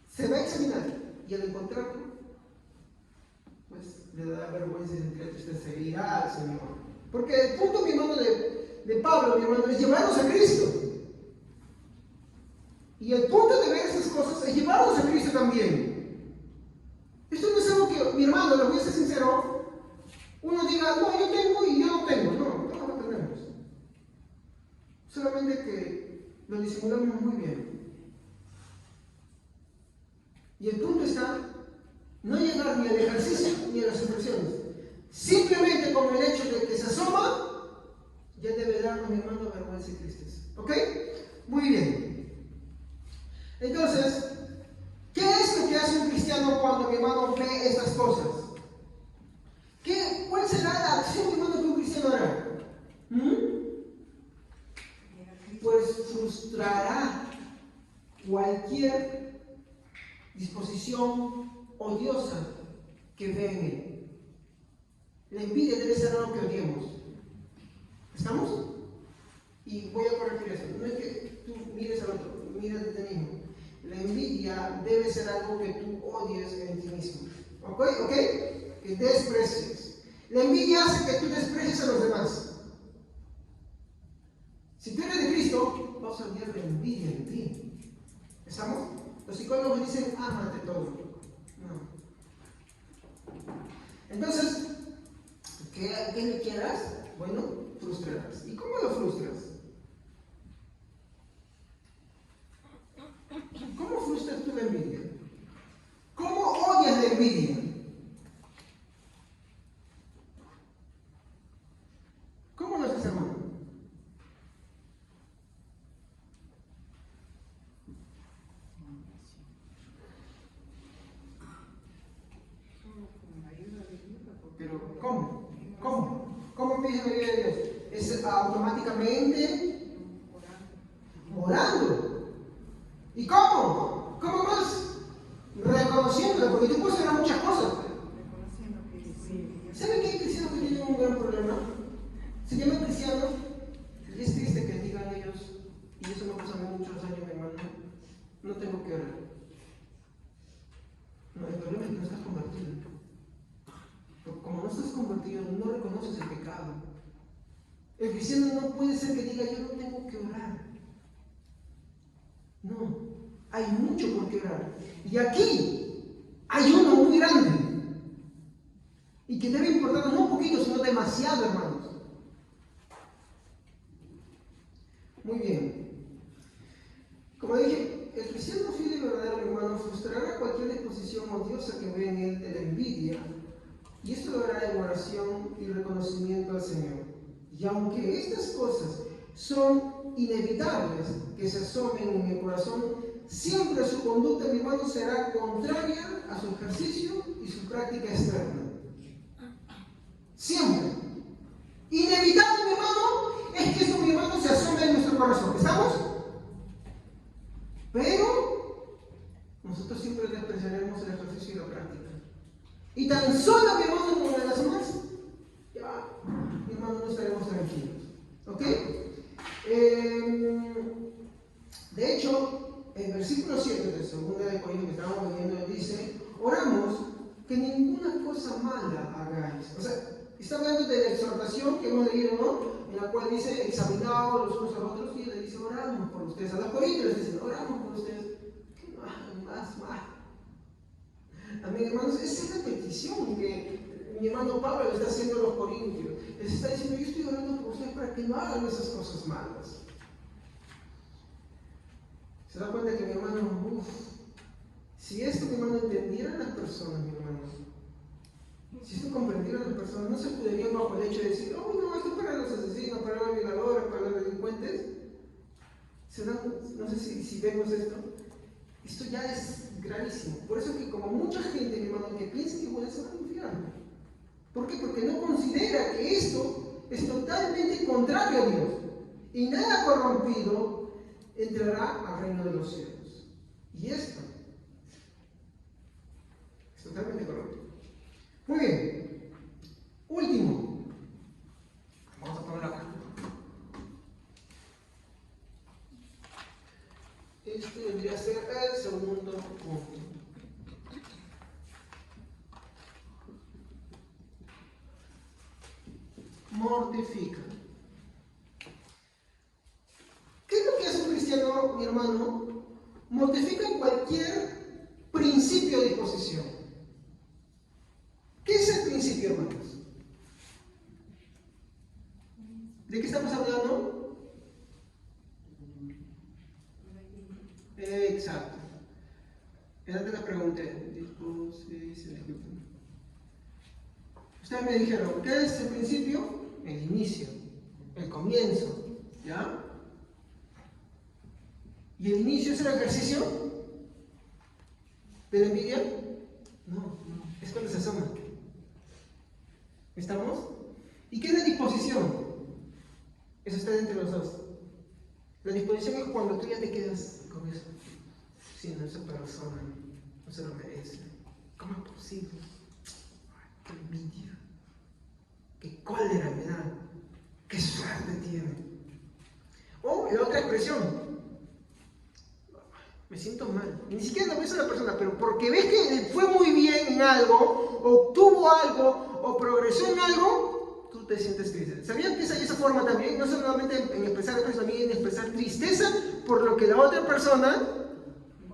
Se va a examinar. Y al encontrarlo, pues le da vergüenza y sentir que usted seguirá al Señor. Porque el punto, mi hermano, de Pablo, mi hermano, es llevarnos a Cristo. Y el punto de ver esas cosas es llevarnos a Cristo también. Esto no es algo que, mi hermano, lo voy a ser sincero, uno diga, no, yo tengo y yo no tengo. No, todos lo tenemos. Solamente que lo disimulamos muy bien. Y el punto está, no llegar ni al ejercicio ni a las impresiones. Simplemente con el hecho de que se asoma, ya debe darnos, mi hermano, vergüenza y tristeza. ¿Ok? Muy bien. Entonces, ¿qué es lo que hace un cristiano cuando, mi hermano, ve estas cosas? ¿Cuál será la acción, mi hermano, que un cristiano hará? Pues frustrará cualquier disposición odiosa que ve en él. La envidia debe ser algo que odiemos. ¿Estamos? Y voy a corregir eso. No es que tú mires al otro, mírate a ti mismo. La envidia debe ser algo que tú odies en ti mismo. ¿Ok? ¿Ok? Que desprecies. La envidia hace que tú desprecies a los demás. Si tú eres de Cristo, vas a odiar la envidia en ti. ¿Estamos? Los psicólogos dicen, ámate todo. No. Entonces, ¿qué le quieras? Bueno, frustrarás. ¿Y cómo lo frustras? ¿Cómo frustras tú la envidia? ¿Cómo odias la envidia? ¿Cómo lo haces, hermano? Pero, ¿cómo? ¿Cómo empieza la vida de Dios? ¿Es automáticamente? Orando. ¿Y cómo? ¿Cómo más? Reconociéndolo, porque tú puedes hacer muchas cosas. ¿Saben que hay cristianos que tienen un gran problema? Se llaman cristianos, y es triste que digan ellos, y eso me pasa a mí muchos años, mi hermano. no tengo que orar. No, el problema es que no estás convertido. Porque como no estás convertido, no reconoces el pecado. El cristiano no puede ser que diga, yo no tengo que orar. No, hay mucho por qué orar. Y aquí hay uno muy grande. Y que debe importarnos no un poquito, sino demasiado, hermanos. Muy bien. Como dije, el cristiano fiel y verdadero, hermano, frustrará cualquier disposición odiosa que vea en él de la envidia, y esto lo hará en oración y reconocimiento al Señor. Y aunque estas cosas son inevitables que se asomen en el corazón, siempre su conducta, mi hermano, será contraria a su ejercicio y su práctica externa. Siempre. Inevitable, mi hermano, es que esto, mi hermano, se asome en nuestro corazón. ¿Estamos? Pero nosotros siempre despreciaremos el ejercicio y la práctica. Y tan solo, mi hermano, como de las más, ya, mi hermano, no estaremos tranquilos. ¿Ok? De hecho, el versículo 7 de 2 de Corintios que estábamos leyendo dice: oramos que ninguna cosa mala hagáis. O sea, está hablando de la exhortación que hemos leído, ¿no? En la cual dice: examinaos los unos a los otros, y le dice: oramos por ustedes. A los Corintios les dice: oramos por ustedes, que no hagan más mal. Amén, hermanos, esa es la petición que mi hermano Pablo le está haciendo a los Corintios. Les está diciendo: yo estoy orando por ustedes para que no hagan esas cosas malas. Se da cuenta que mi hermano, si esto, mi hermano, entendieran las personas, mi hermano, si esto comprendieran las personas, no se escudarían bajo el hecho de decir: oh, no, esto es para los asesinos, para los violadores, para los delincuentes. No sé si vemos esto. Esto ya es gravísimo. Por eso que como mucha gente, mi hermano, que piensa que puede ser al infierno. ¿Por qué? Porque no considera que esto es totalmente contrario a Dios. Y nada corrompido entrará al reino de los cielos. Y esto es totalmente corrompido. Muy bien. Último. Vamos a poner acá. Este vendría a ser el segundo punto. Mortifica. ¿Qué es lo que hace un cristiano, mi hermano? Mortifica cualquier principio de disposición. ¿Qué es el principio, hermanos? ¿De qué estamos hablando? Exacto. Antes les pregunté. Ustedes me dijeron: ¿qué es el principio? El inicio, el comienzo. ¿Ya? ¿Y el inicio es el ejercicio de la envidia? No, es cuando se asoma. ¿Estamos? ¿Y qué es la disposición? Eso está entre los dos. La disposición es cuando tú ya te quedas con eso. Sí, no, esa persona no se lo merece. ¿Cómo es posible? Ay, qué envidia, qué cólera me da, qué suerte tiene. O la otra expresión: me siento mal. Ni siquiera lo ves a la persona, pero porque ves que le fue muy bien en algo, obtuvo algo, o progresó en algo, tú te sientes triste. ¿Sabían que hay esa forma también? No solamente en expresar, pero también en expresar tristeza por lo que la otra persona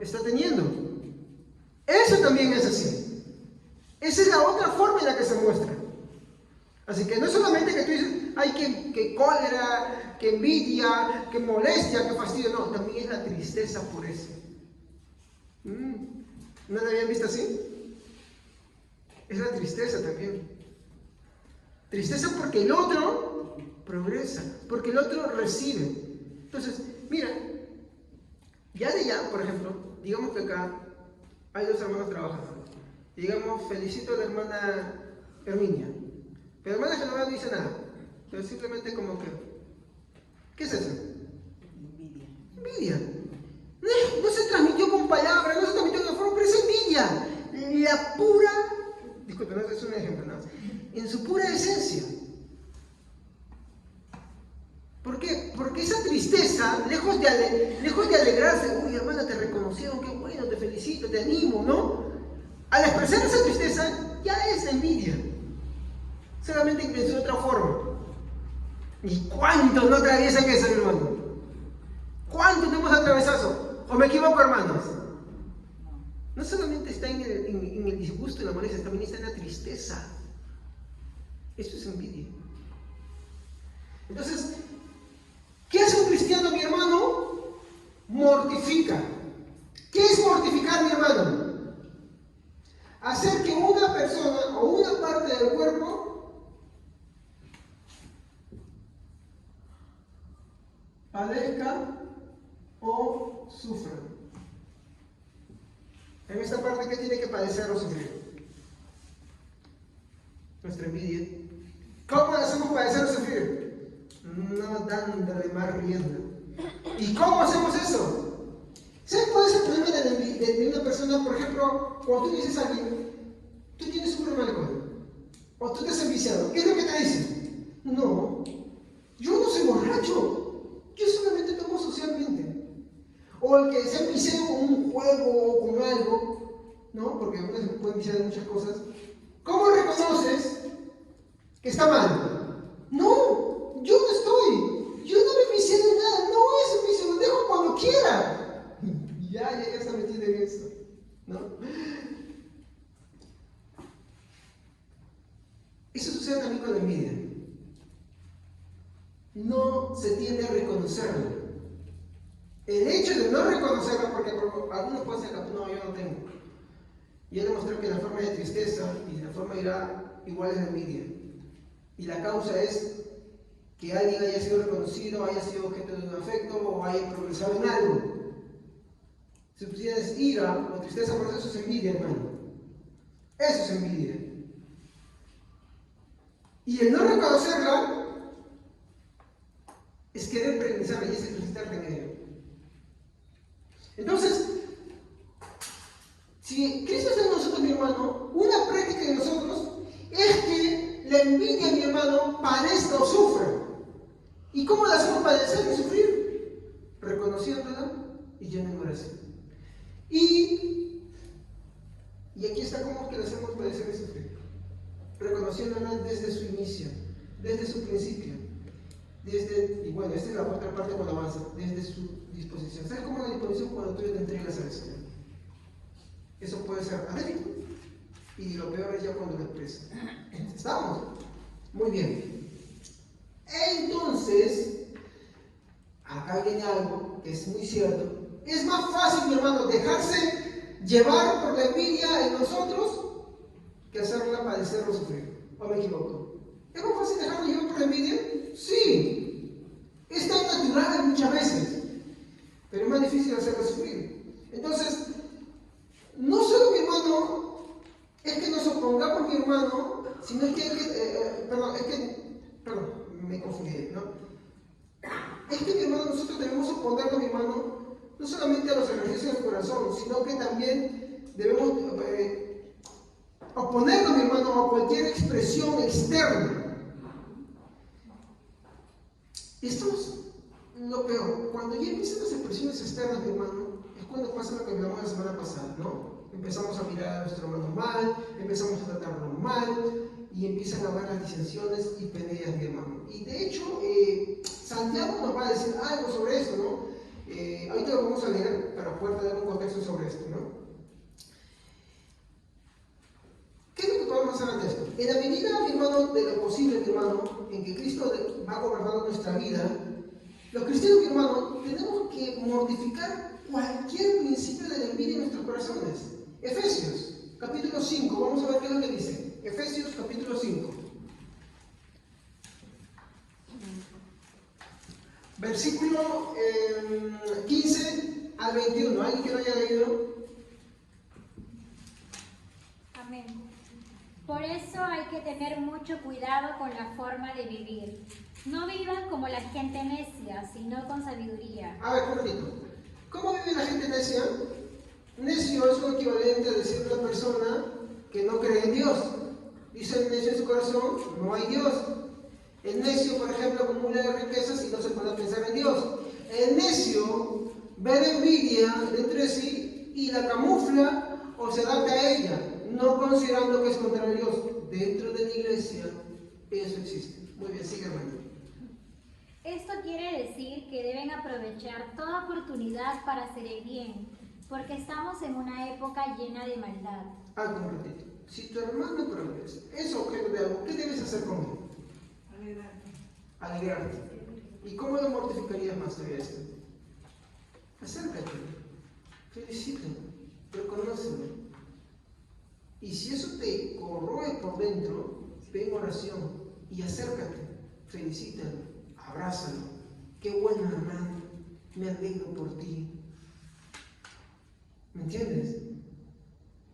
está teniendo. Eso también es así. Esa es la otra forma en la que se muestra. Así que no solamente que tú dices: ay, que cólera, que envidia, que molestia, que fastidio. No, también es la tristeza por eso. ¿No la habían visto así? Es la tristeza también. Tristeza porque el otro progresa, porque el otro recibe. Entonces, mira, ya de ya, por ejemplo, digamos que acá hay dos hermanos trabajando. Digamos, felicito a la hermana Herminia. Pero la hermana Genoveva no dice nada. Pero simplemente como que... ¿qué es eso? Envidia. Envidia. No se transmitió con palabras, no se transmitió de una forma, pero es envidia. La pura... disculpen, no es un ejemplo, ¿no? En su pura esencia. ¿Por qué? Porque esa tristeza, lejos de alegrarse: uy, hermana, te reconoció, qué bueno, te felicito, te animo, ¿no? Al expresar esa tristeza, ya es envidia. Solamente que de otra forma. ¿Y cuántos no atraviesan eso, mi hermano? ¿Cuántos no hemos atravesado? ¿O me equivoco, hermanos? No solamente está en el disgusto, en la molestia, también está en la tristeza. Eso es envidia. Entonces, ¿qué hace un cristiano, mi hermano? Mortifica. ¿Qué es mortificar, mi hermano? Hacer que una persona o una parte del cuerpo padezca o sufra. En esta parte, ¿qué tiene que padecer o sufrir? Nuestra envidia. ¿Cómo le hacemos padecer o sufrir? No dándole más rienda. ¿Y cómo hacemos eso? ¿Sabes cuál es el problema de una persona? Por ejemplo, cuando tú dices a alguien, tú tienes un problema de alcohol, o tú te has enviciado, ¿qué es lo que te dicen? No, yo no soy borracho, yo solamente tomo socialmente. O el que se ha enviciado con un juego o con algo, ¿no? Porque uno se puede enviciar de muchas cosas. ¿Cómo reconoces que está mal? No, yo no estoy. Yo no me envicié de nada. No es un vicio, lo dejo cuando quiera. Ya está metido en eso, ¿no? Eso sucede también con la envidia. No se tiende a reconocerlo. El hecho de no reconocerlo, porque algunos pueden decir, no, yo no tengo. Y él demostró que la forma de tristeza y la forma de ira igual es la envidia. Y la causa es que alguien haya sido reconocido, haya sido objeto de un afecto o haya progresado en algo. Si tú tienes ira o tristeza por eso es envidia, hermano. Eso es envidia. Y el no reconocerla es querer pregnizarla y es necesitar remedio. Entonces, si Cristo está en nosotros, mi hermano, una práctica de nosotros es que la envidia, mi hermano, padezca o sufra. ¿Y cómo la hacemos padecer y sufrir? Reconociéndola y yendo en oración. Y aquí está cómo que la hacemos padecer y sufrir. Reconociéndola desde su inicio, desde su principio. Y bueno, esta es la otra parte cuando avanza, desde su disposición. ¿Sabes cómo es la disposición cuando tú te entregas al Señor? Eso puede ser adentro y lo peor es ya cuando lo expresas. ¿Estamos? Muy bien. Entonces, acá viene algo que es muy cierto. Es más fácil, mi hermano, dejarse llevar por la envidia en nosotros que hacerla padecer o sufrir. ¿O me equivoco? ¿Es más fácil dejarnos llevar por la envidia? Sí. Es tan natural muchas veces. Pero es más difícil hacerla sufrir. Entonces, no solo, mi hermano, es que nos opongamos, mi hermano, sino es que hay que, me confundí, ¿no? Es que, mi hermano, nosotros debemos oponernos, mi hermano, no solamente a los ejercicios del corazón, sino que también debemos oponernos, mi hermano, a cualquier expresión externa. Esto es lo peor. Cuando ya empiezan las expresiones externas, mi hermano, es cuando pasa lo que hablamos la semana pasada, ¿no? Empezamos a mirar a nuestro hermano mal, empezamos a tratarlo mal, y empiezan a haber las disensiones y peleas, mi hermano. Y de hecho, Santiago nos va a decir algo sobre esto, ¿no? Ahorita lo vamos a leer para poder dar un contexto sobre esto, ¿no? ¿Qué es lo que podemos hacer ante esto? En la medida, mi hermano, de lo posible, mi hermano, en que Cristo va gobernando nuestra vida, los cristianos, mi hermano, tenemos que mortificar cualquier principio de la envidia en nuestros corazones. Efesios, capítulo 5, vamos a ver qué es lo que dice. Efesios, capítulo 5. Versículo 15 al 21. ¿Alguien que lo haya leído? Amén. Por eso hay que tener mucho cuidado con la forma de vivir. No vivan como la gente necia, sino con sabiduría. A ver, un ratito. ¿Cómo vive la gente necia? Necio es un equivalente a decir a una persona que no cree en Dios. Dice el necio en su corazón, no hay Dios. El necio, por ejemplo, acumula riquezas y no se puede pensar en Dios. El necio ve la envidia dentro de sí y la camufla o se adapta a ella, no considerando que es contra Dios. Dentro de la iglesia eso existe. Muy bien, sigue hermano. Esto quiere decir que deben aprovechar toda oportunidad para hacer el bien, porque estamos en una época llena de maldad. Algo un ratito. Si tu hermano progresa, es objeto de algo, ¿qué debes hacer con él? Alegrarte. ¿Y cómo lo mortificarías más todavía esto? Acércate, felicítalo, reconócelo. Y si eso te corroe por dentro, ven en oración y acércate, felicítalo, abrázalo. Qué bueno, hermano, me alegro por ti. ¿Me entiendes?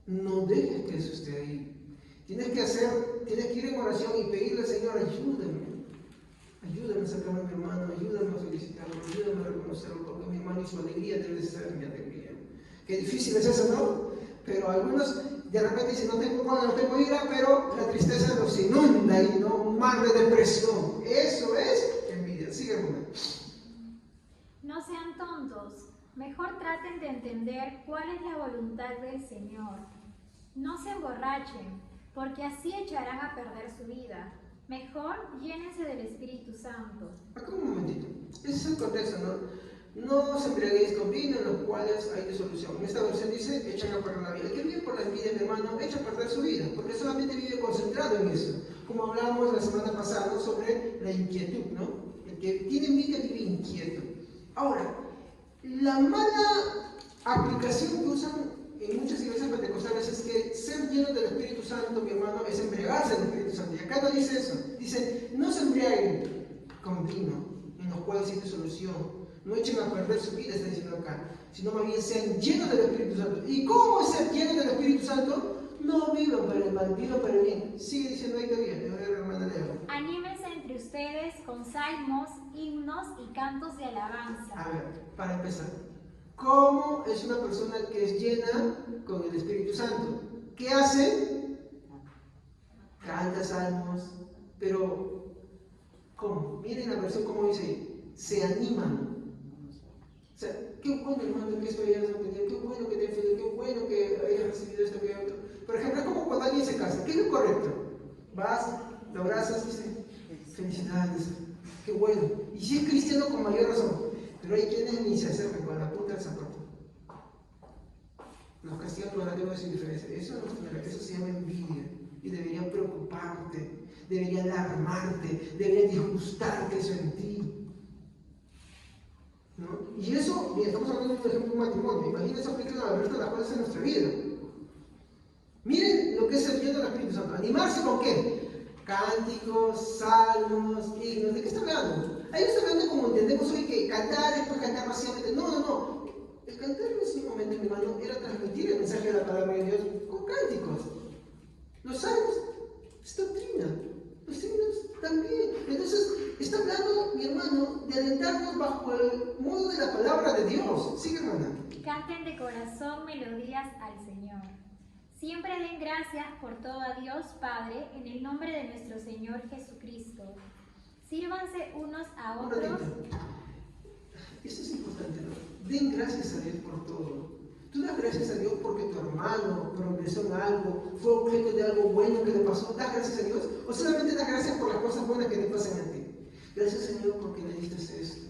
No dejes que eso esté ahí. Tienes que ir en oración y pedirle al Señor, ayúdame a sacarme a mi hermano, ayúdame a felicitarlo, ayúdame a reconocerlo, porque mi hermano y su alegría debe ser mi alegría. Qué difícil es eso, ¿no? Pero algunos de repente dicen, no tengo ira, pero la tristeza los inunda y no un mar de depresión. Eso es envidia. Sigue, hermano. No sean tontos, mejor traten de entender cuál es la voluntad del Señor. No se emborrachen, porque así echarán a perder su vida. Mejor llénense del Espíritu Santo. Acá un momentito. Ese es el contexto, ¿no? No os embriaguéis con vino en los cuales hay disolución. En esta versión dice, echan a perder la vida. El que vive por la envidia, mi hermano, echa a perder su vida, porque solamente vive concentrado en eso. Como hablábamos la semana pasada, ¿no? Sobre la inquietud, ¿no? El que tiene envidia vive inquieto. Ahora, la mala aplicación que usan en muchas iglesias pentecostales es que ser lleno del Espíritu Santo, mi hermano, es embriagarse del Espíritu Santo. Y acá no dice eso. Dice, no se embriaguen con vino, en los cuales hay disolución. No echen a perder su vida, está diciendo acá. Sino más bien sean llenos del Espíritu Santo. ¿Y cómo es ser lleno del Espíritu Santo? No vivan para el mal, vivan para el bien. Sigue diciendo ahí todavía, hermana Leo. Anímense entre ustedes con salmos, himnos y cantos de alabanza. A ver, para empezar. ¿Cómo es una persona que es llena con el Espíritu Santo? ¿Qué hace? Canta salmos, pero ¿cómo? Miren la versión como dice ahí, se animan. O sea, qué bueno, hermano, que esto hayas obtenido, qué bueno que te hayas feliz, qué bueno que hayas recibido esto, que otro. Por ejemplo, es como cuando alguien se casa. ¿Qué es lo correcto? Vas, lo abrazas y dices, felicidades, qué bueno. Y si es cristiano, con mayor razón. Pero hay quienes ni se acercan con la punta del zapato. Los castigan por la lengua de su indiferencia. Eso se llama envidia. Y debería preocuparte, debería alarmarte, debería disgustarte eso en ti. ¿No? Y eso, bien, estamos hablando de un ejemplo de un matrimonio. Imagínense aplicar a las cosas en nuestra vida. Miren lo que es el lleno del Espíritu Santo. ¿Animarse con qué? Cánticos, salmos, himnos. ¿De qué está hablando? Ahí está hablando como entendemos hoy que cantar es pues cantar masivamente. No. El cantar en ese momento, mi hermano, era transmitir el mensaje de la palabra de Dios con cánticos. Los salmos es doctrina. Los himnos también. Entonces, está hablando, mi hermano, de alentarnos bajo el modo de la palabra de Dios. Sigue, hermana. Canten de corazón melodías al Señor. Siempre den gracias por todo a Dios Padre en el nombre de nuestro Señor Jesucristo. Sírvanse unos a otros. Un ratito. Esto es importante, ¿no? Den gracias a Dios por todo. Tú das gracias a Dios porque tu hermano progresó en algo, fue objeto de algo bueno que le pasó. ¿Das gracias a Dios? ¿O solamente das gracias por las cosas buenas que te pasan a ti? Gracias, Señor, porque le diste esto.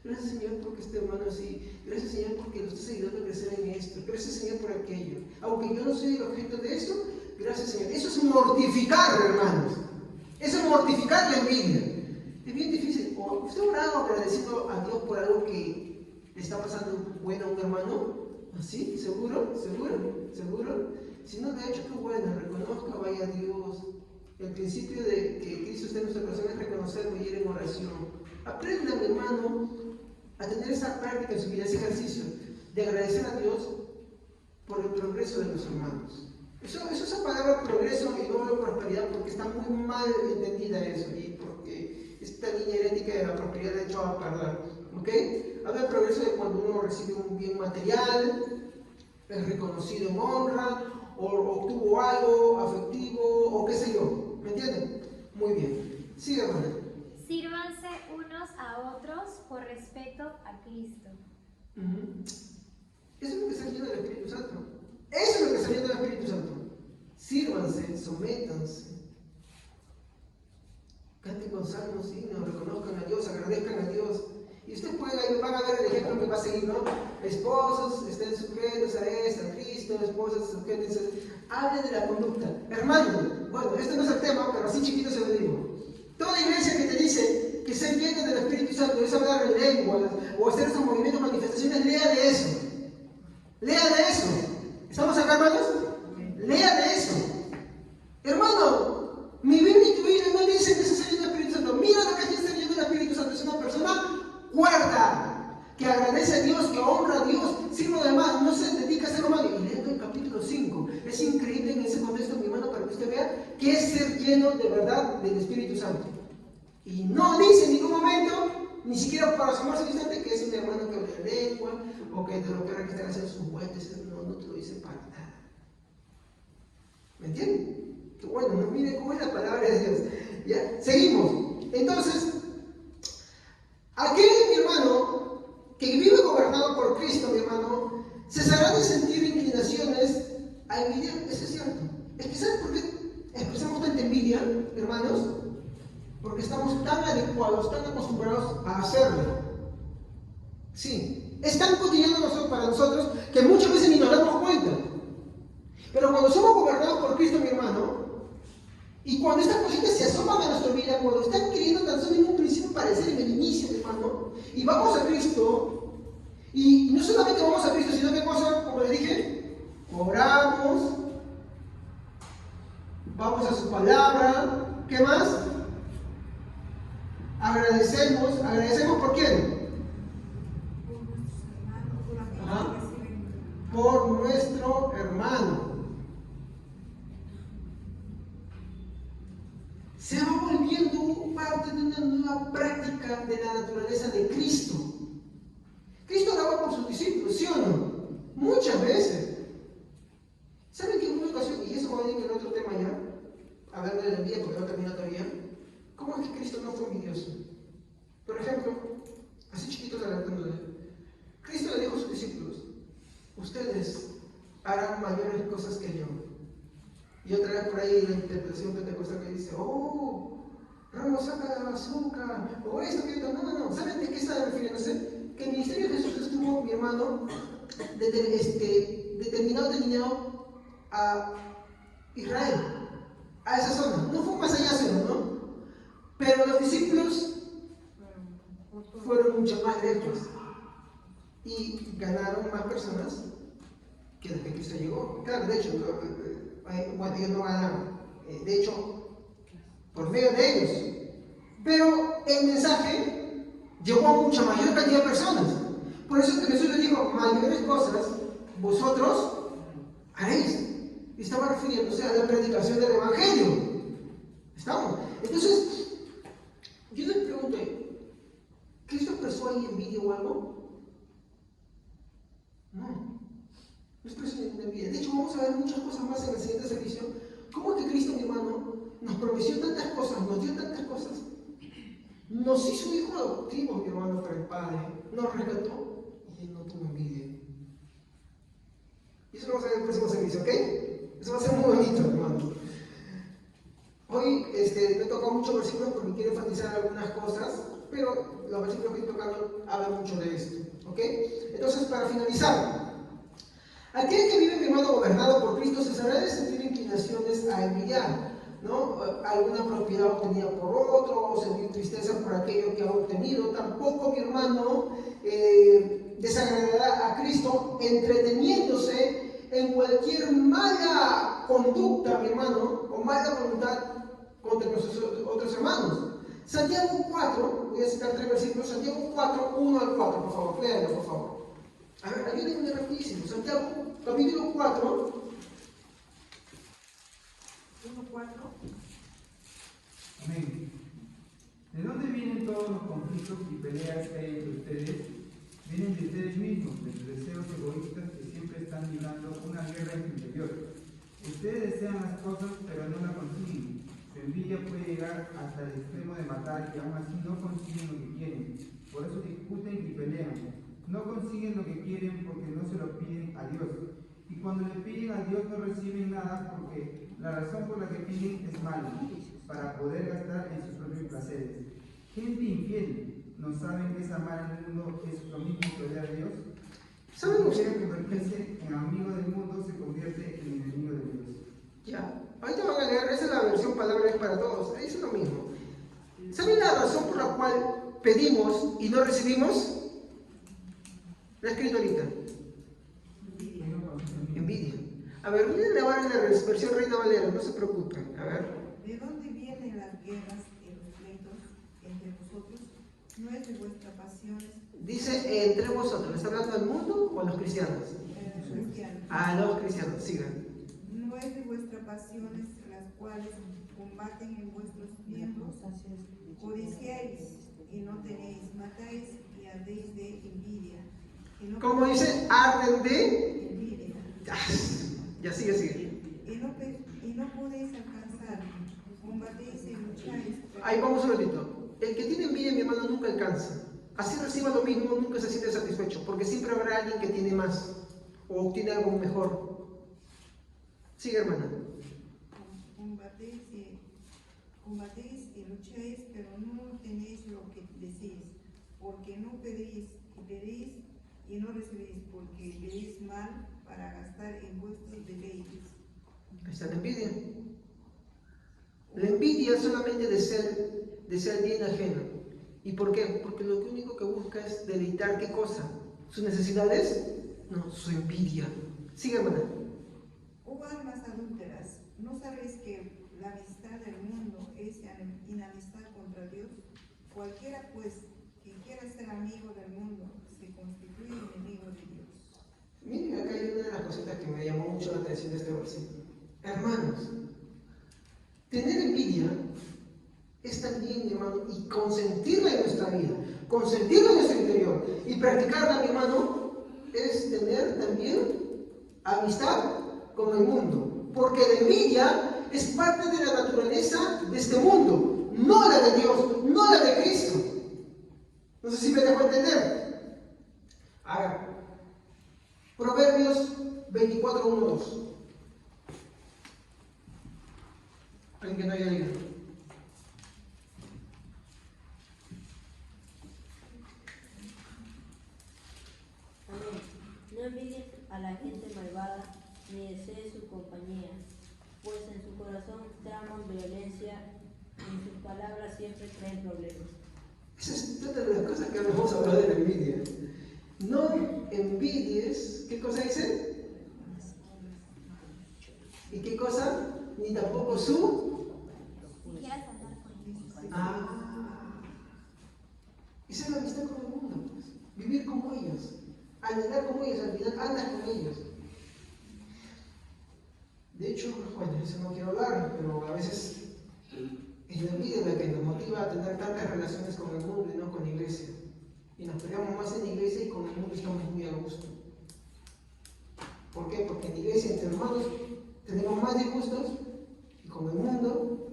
Gracias, Señor, porque este hermano así. Gracias, Señor, porque lo estás ayudando a crecer en esto. Gracias, Señor, por aquello. Aunque yo no soy el objeto de esto, gracias, Señor. Eso es mortificar, hermanos. Eso es mortificar la envidia. Es bien difícil. ¿O usted ha orado agradeciendo a Dios por algo que le está pasando bueno a un hermano? ¿Sí? ¿Seguro? Si no, de hecho, qué bueno. Reconozca, vaya a Dios. El principio de que Cristo esté en nuestra corazón es reconocerlo y ir en oración. Aprenda, mi hermano, a tener esa práctica en su vida, ese ejercicio de agradecer a Dios por el progreso de los hermanos. Eso esa palabra progreso y no prosperidad, porque está muy mal entendida eso, y porque esta línea herética de la prosperidad le ha hecho a perder. ¿Ok? Habla del progreso de cuando uno recibe un bien material, es reconocido en honra, o obtuvo algo afectivo, o qué sé yo. ¿Me entienden? Muy bien. Sigue, hermano. Sírvanse unos a otros por respeto a Cristo. Eso es lo que está lleno del Espíritu Santo. Eso es lo que está lleno del Espíritu Santo. Sírvanse, sométanse. Canten con salmos, himnos, reconozcan a Dios, agradezcan a Dios. Y ustedes van a ver el ejemplo que va a seguir, ¿no? Esposos, estén sujetos a Cristo, esposas, sujétense. Hablen de la conducta. Hermano, bueno, este no es el tema, pero así chiquito se lo digo. Toda iglesia que te dice que ser lleno del Espíritu Santo es hablar en lenguas o hacer esos movimientos, manifestaciones, lea de eso. Lea de eso. ¿Estamos acá, hermanos? Lea de eso. Hermano, mi Biblia y tu Biblia no dicen que se está lleno del Espíritu Santo. Mira lo que es ser lleno del Espíritu Santo. Es una persona cuerda, que agradece a Dios, que honra a Dios, sirve además, no se dedica a ser humano. Y leyendo el capítulo 5, es increíble en ese contexto, mi hermano, para que usted vea que es ser lleno de verdad del Espíritu Santo. Y no dice en ningún momento, ni siquiera para asomarse un instante, que es un hermano que habla en lengua, o que de lo que ahora que están haciendo sus vueltas, no te lo dice para nada. ¿Me entienden? Que bueno, no miren cómo es la palabra de Dios. ¿Ya? Seguimos. Entonces, aquel, mi hermano, que vive gobernado por Cristo, mi hermano, cesará de sentir inclinaciones a envidiar. Eso es cierto. Es que ¿sabes por qué expresamos tanta envidia, hermanos? Porque estamos tan adecuados, tan acostumbrados a hacerlo. Sí, es tan cotidiano para nosotros que muchas veces ni nos damos cuenta. Pero cuando somos gobernados por Cristo, mi hermano, y cuando estas cositas se asoman a nuestra vida, cuando están queriendo tan solo en un principio parecer en el inicio, mi hermano, y vamos a Cristo, y no solamente vamos a Cristo, sino que cosa, como les dije, oramos, vamos a su palabra, ¿qué más? ¿Agradecemos por quién? Ajá. Por nuestro hermano. Se va volviendo parte de una nueva práctica de la naturaleza de Cristo. Cristo oraba por sus discípulos, ¿sí o no? Muchas veces. ¿Saben que en una ocasión, y eso va a ir en el otro tema ya, hablando de la envidia porque no termina todavía, ¿cómo es que Cristo no fue envidioso? Por ejemplo, así chiquitos adelantándole, Cristo le dijo a sus discípulos, ustedes harán mayores cosas que yo. Y otra vez por ahí la interpretación pentecostal que dice, Ramos saca la azúcar, o esto, que esto. No. ¿Saben de qué está refiriéndose? Que el ministerio de Jesús estuvo, mi hermano, determinado a Israel, a esa zona. No fue más allá, sino, ¿no? Pero los discípulos fueron mucho más lejos y ganaron más personas que las que Cristo llegó. Claro, de hecho, bueno, ellos no ganaron, de hecho, por medio de ellos. Pero el mensaje llegó a mucha mayor cantidad de personas. Por eso que Jesús les dijo, mayores cosas vosotros haréis. Y estaba refiriéndose a la predicación del Evangelio. ¿Estamos? Entonces, yo les pregunto, ¿Cristo expresó ahí envidia o algo? No expresó ninguna envidia. De hecho, vamos a ver muchas cosas más en el siguiente servicio. ¿Cómo es que Cristo, mi hermano, nos prometió tantas cosas, nos dio tantas cosas? Nos hizo hijo adoptivo, mi hermano, para el Padre. Nos rescató y Él no tuvo envidia. Y eso lo vamos a ver en el próximo servicio, ¿ok? Eso va a ser muy bonito, hermano. Hoy me he tocado muchos versículos porque quiero enfatizar algunas cosas, pero los versículos que estoy tocando hablan mucho de esto, ¿ok? Entonces, para finalizar, aquel que vive, mi hermano, gobernado por Cristo, cesará de sentir inclinaciones a envidiar, ¿no? Alguna propiedad obtenida por otro, o sentir tristeza por aquello que ha obtenido. Tampoco, mi hermano, desagradará a Cristo entreteniéndose en cualquier mala conducta, mi hermano, o mala voluntad contra nuestros otros hermanos. Santiago 4, voy a citar 3 versículos, Santiago 4, 1 al 4, por favor, léanlo, por favor. A ver, ayúdenme rapidísimo. Santiago, capítulo 4. 1:4. Amén. ¿De dónde vienen todos los conflictos y peleas que hay entre ustedes? Vienen de ustedes mismos, de sus deseos egoístas que siempre están librando una guerra en su interior. Ustedes desean las cosas, pero no las consiguen. Su envidia puede llegar hasta el extremo de matar y aún así no consiguen lo que quieren. Por eso discuten y pelean. No consiguen lo que quieren porque no se lo piden a Dios. Y cuando le piden a Dios no reciben nada porque la razón por la que piden es mala, para poder gastar en sus propios placeres. Gente infiel, ¿no saben que es amar el mundo es lo mismo que odiar a Dios? ¿Saben Si ustedes? quiere convertirse en amigo del mundo, se convierte en enemigo de Dios. Ya, ahorita van a leer, esa es la versión Palabras para Todos, ahí es lo mismo. ¿Saben la razón por la cual pedimos y no recibimos? La he escrito ahorita. Envidia. A ver, miren ahora en la versión Reina Valera, no se preocupen. A ver. ¿De dónde vienen las guerras y los pleitos entre vosotros? ¿No es de vuestras pasiones Dice entre vosotros, ¿está hablando del mundo o a los cristianos? cristianas? A los cristianos, sigan. ¿No es de vuestras pasiones las cuales combaten en vuestros miembros? Codiciáis y no tenéis, matáis y ardéis de envidia. Y no Como dice, arden de... envidia. Ya sigue. Y no podéis alcanzar, combatéis y lucháis. Ahí vamos un ratito. El que tiene envidia, mi hermano, nunca alcanza. Así reciba lo mismo, nunca se siente satisfecho, porque siempre habrá alguien que tiene más o obtiene algo mejor. Sigue, hermana. Combatéis y lucháis, pero no tenéis lo que decís, porque no pedís y no recibís, porque pedís mal para gastar en vuestros deleites. Ahí está la envidia. La envidia solamente desea el bien ajeno. ¿Y por qué? Porque lo único que busca es deleitar ¿qué cosa? ¿Sus necesidades? No, su envidia. Sigue, hermana. Oh almas adúlteras, ¿no sabéis que la amistad del mundo es enemistad contra Dios? Cualquiera pues que quiera ser amigo del mundo se constituye enemigo de Dios. Miren, acá hay una de las cositas que me llamó mucho la atención de este versículo. Hermanos, tener envidia es también, mi hermano, y consentirla en nuestra vida, consentirla en nuestro interior y practicarla, mi hermano, es tener también amistad con el mundo. Porque la envidia es parte de la naturaleza de este mundo, no la de Dios, no la de Cristo. No sé si me dejo entender. Ahora, Proverbios 24, 1, 2. Alguien que no haya leído. Amén. No envidies a la gente malvada, ni desees su compañía, pues en su corazón traman violencia y en sus palabras siempre traen problemas. Esa es otra de las cosas que vamos a hablar de la envidia. No envidies, ¿qué cosa dice? ¿Y qué cosa? Ni tampoco su... Si quieres andar con ellos. Esa es la amistad con el mundo, pues. Vivir como ellos, anhelar como ellos, al final andas con ellos. De hecho, bueno, eso no quiero hablar, pero a veces es la envidia la que nos motiva a tener tantas relaciones con el mundo y no con la iglesia. Y nos peleamos más en la iglesia y con el mundo estamos muy a gusto. ¿Por qué? Porque en la iglesia, entre hermanos, tenemos más disgustos y con el mundo.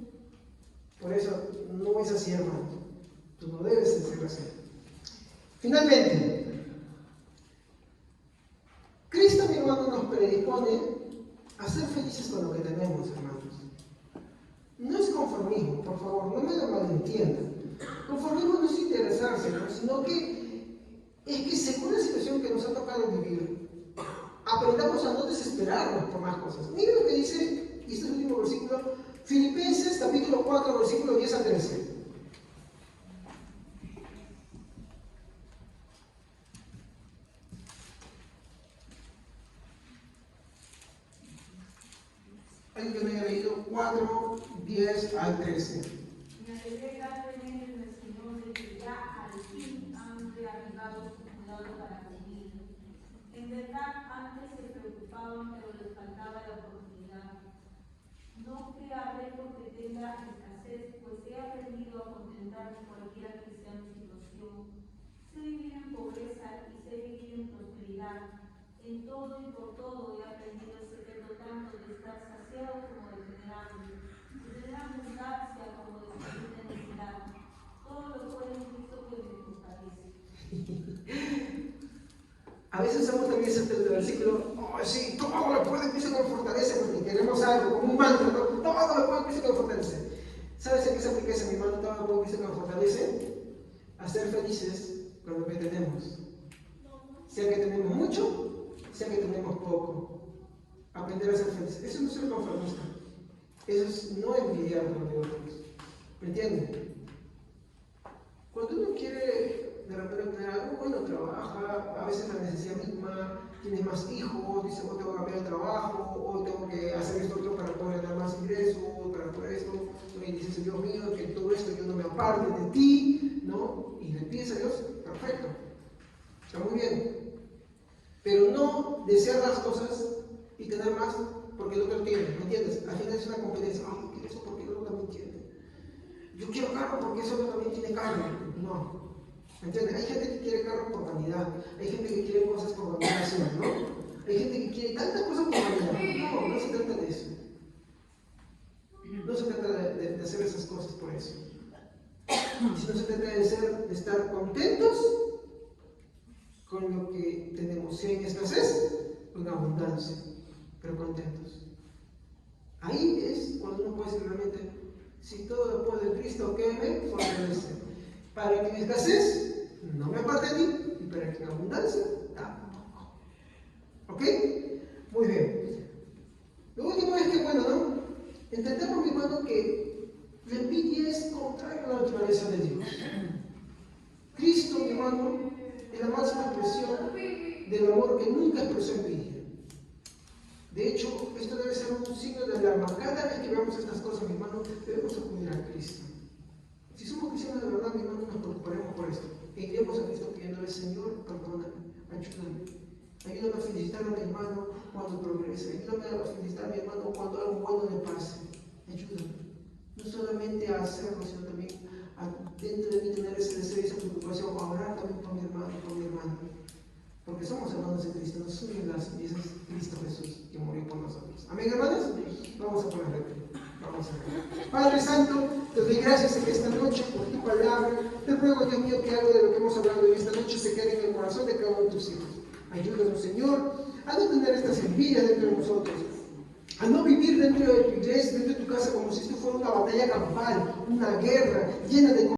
Por eso no es así, hermano. Tú no debes de ser así. Finalmente, Cristo, mi hermano, nos predispone a ser felices con lo que tenemos, hermanos. No es conformismo, por favor, no me lo malentiendan. Conformismo no es interesarse, ¿no? Sino que es que según la situación que nos ha tocado vivir, aprendamos a no desesperarnos por más cosas. Miren lo que dice, y este es el último versículo, Filipenses capítulo 4, versículo 10 a 13. Alguien que me haya leído 4, 10 al 13. Me alegré grandemente en el Señor de que ya al fin han reavivado su cuidado para conmigo. En verdad, antes se preocupaban, pero les faltaba la oportunidad. No que hable porque tenga escasez, pues he aprendido a contentarme cualquiera que sea mi situación. Sé vivir en pobreza y sé vivir en prosperidad. En todo y por todo he aprendido el secreto tanto de estar saciado como de tener hambre, de tener abundancia como de salir de necesidad. Todo lo puedo en Cristo que me fortalece. A veces usamos también ese versículo, oh sí, todo lo puede, Cristo que me fortalece, porque queremos algo, como un mantra, ¿no? Todo lo puede, Cristo que me fortalece. ¿Sabes a qué se aplica ese, mi hermano? Todo lo puede, Cristo que me fortalece. A ser felices con lo que tenemos. Sea que tenemos mucho, sea que tenemos poco. Aprender a ser felices. Eso no es ser conformista. Eso es no envidiar lo de otros. ¿Me entienden? Cuando uno quiere de repente tener algo, bueno, trabaja, a veces la necesidad misma, tienes más hijos, dices, oh, tengo que cambiar de trabajo, o tengo que hacer esto otro para poder ganar más ingresos, para poder esto, y dices, Dios mío, que todo esto yo no me aparte de ti, ¿no? Y le pides a Dios, perfecto, está muy bien. Pero no desear las cosas y tener más porque el otro tiene, ¿me entiendes? Al final es una competencia, ay, yo quiero eso porque el otro también tiene. Yo quiero carro porque ese otro también tiene carro. No. ¿Me entiendes? Hay gente que quiere carro por vanidad, hay gente que quiere cosas por validación, ¿no? Hay gente que quiere tantas cosas por vanidad. No, no se trata de eso. No se trata de hacer esas cosas por eso. Sino se trata de estar contentos con lo que tenemos. Si hay en escasez, en abundancia, pero contentos. Ahí es cuando uno puede decir realmente, si todo lo puedo en Cristo que me fortalece. Para que en escasez no me aparte de ti, y para que en abundancia tampoco. ¿Ok? Muy bien. Lo último es que, bueno, ¿no? Entendemos, mi hermano, que la envidia es contraria a la naturaleza de Dios. Cristo, mi hermano, es la máxima expresión del amor que nunca expresó envidia. De hecho, esto debe ser un signo de alarma. Cada vez que veamos estas cosas, mi hermano, debemos acudir a Cristo. Si somos cristianos de verdad, mi hermano, nos preocuparemos por esto. E iremos a Cristo pidiéndole, Señor, perdóname, ayúdame. Ayúdame a felicitar a mi hermano cuando progrese. Ayúdame a felicitar a mi hermano cuando algo bueno le pase. Ayúdame. No solamente a hacerlo, sino también a dentro de mí tener ese deseo y esa preocupación, a orar también por mi hermano, por mi hermana. Porque somos hermanos de Cristo, no somos las y ese es Cristo Jesús que murió por nosotros. Amén, hermanos. Vamos a ponerle pie. Vamos a ver. Padre Santo, te doy gracias en esta noche por tu palabra. Te ruego, Dios mío, que algo de lo que hemos hablado en esta noche se quede en el corazón de cada uno de tus hijos. Ayúdanos, Señor, a no tener estas envidias dentro de nosotros, a no vivir dentro de tu iglesia, dentro de tu casa, como si esto fuera una batalla campal, una guerra llena de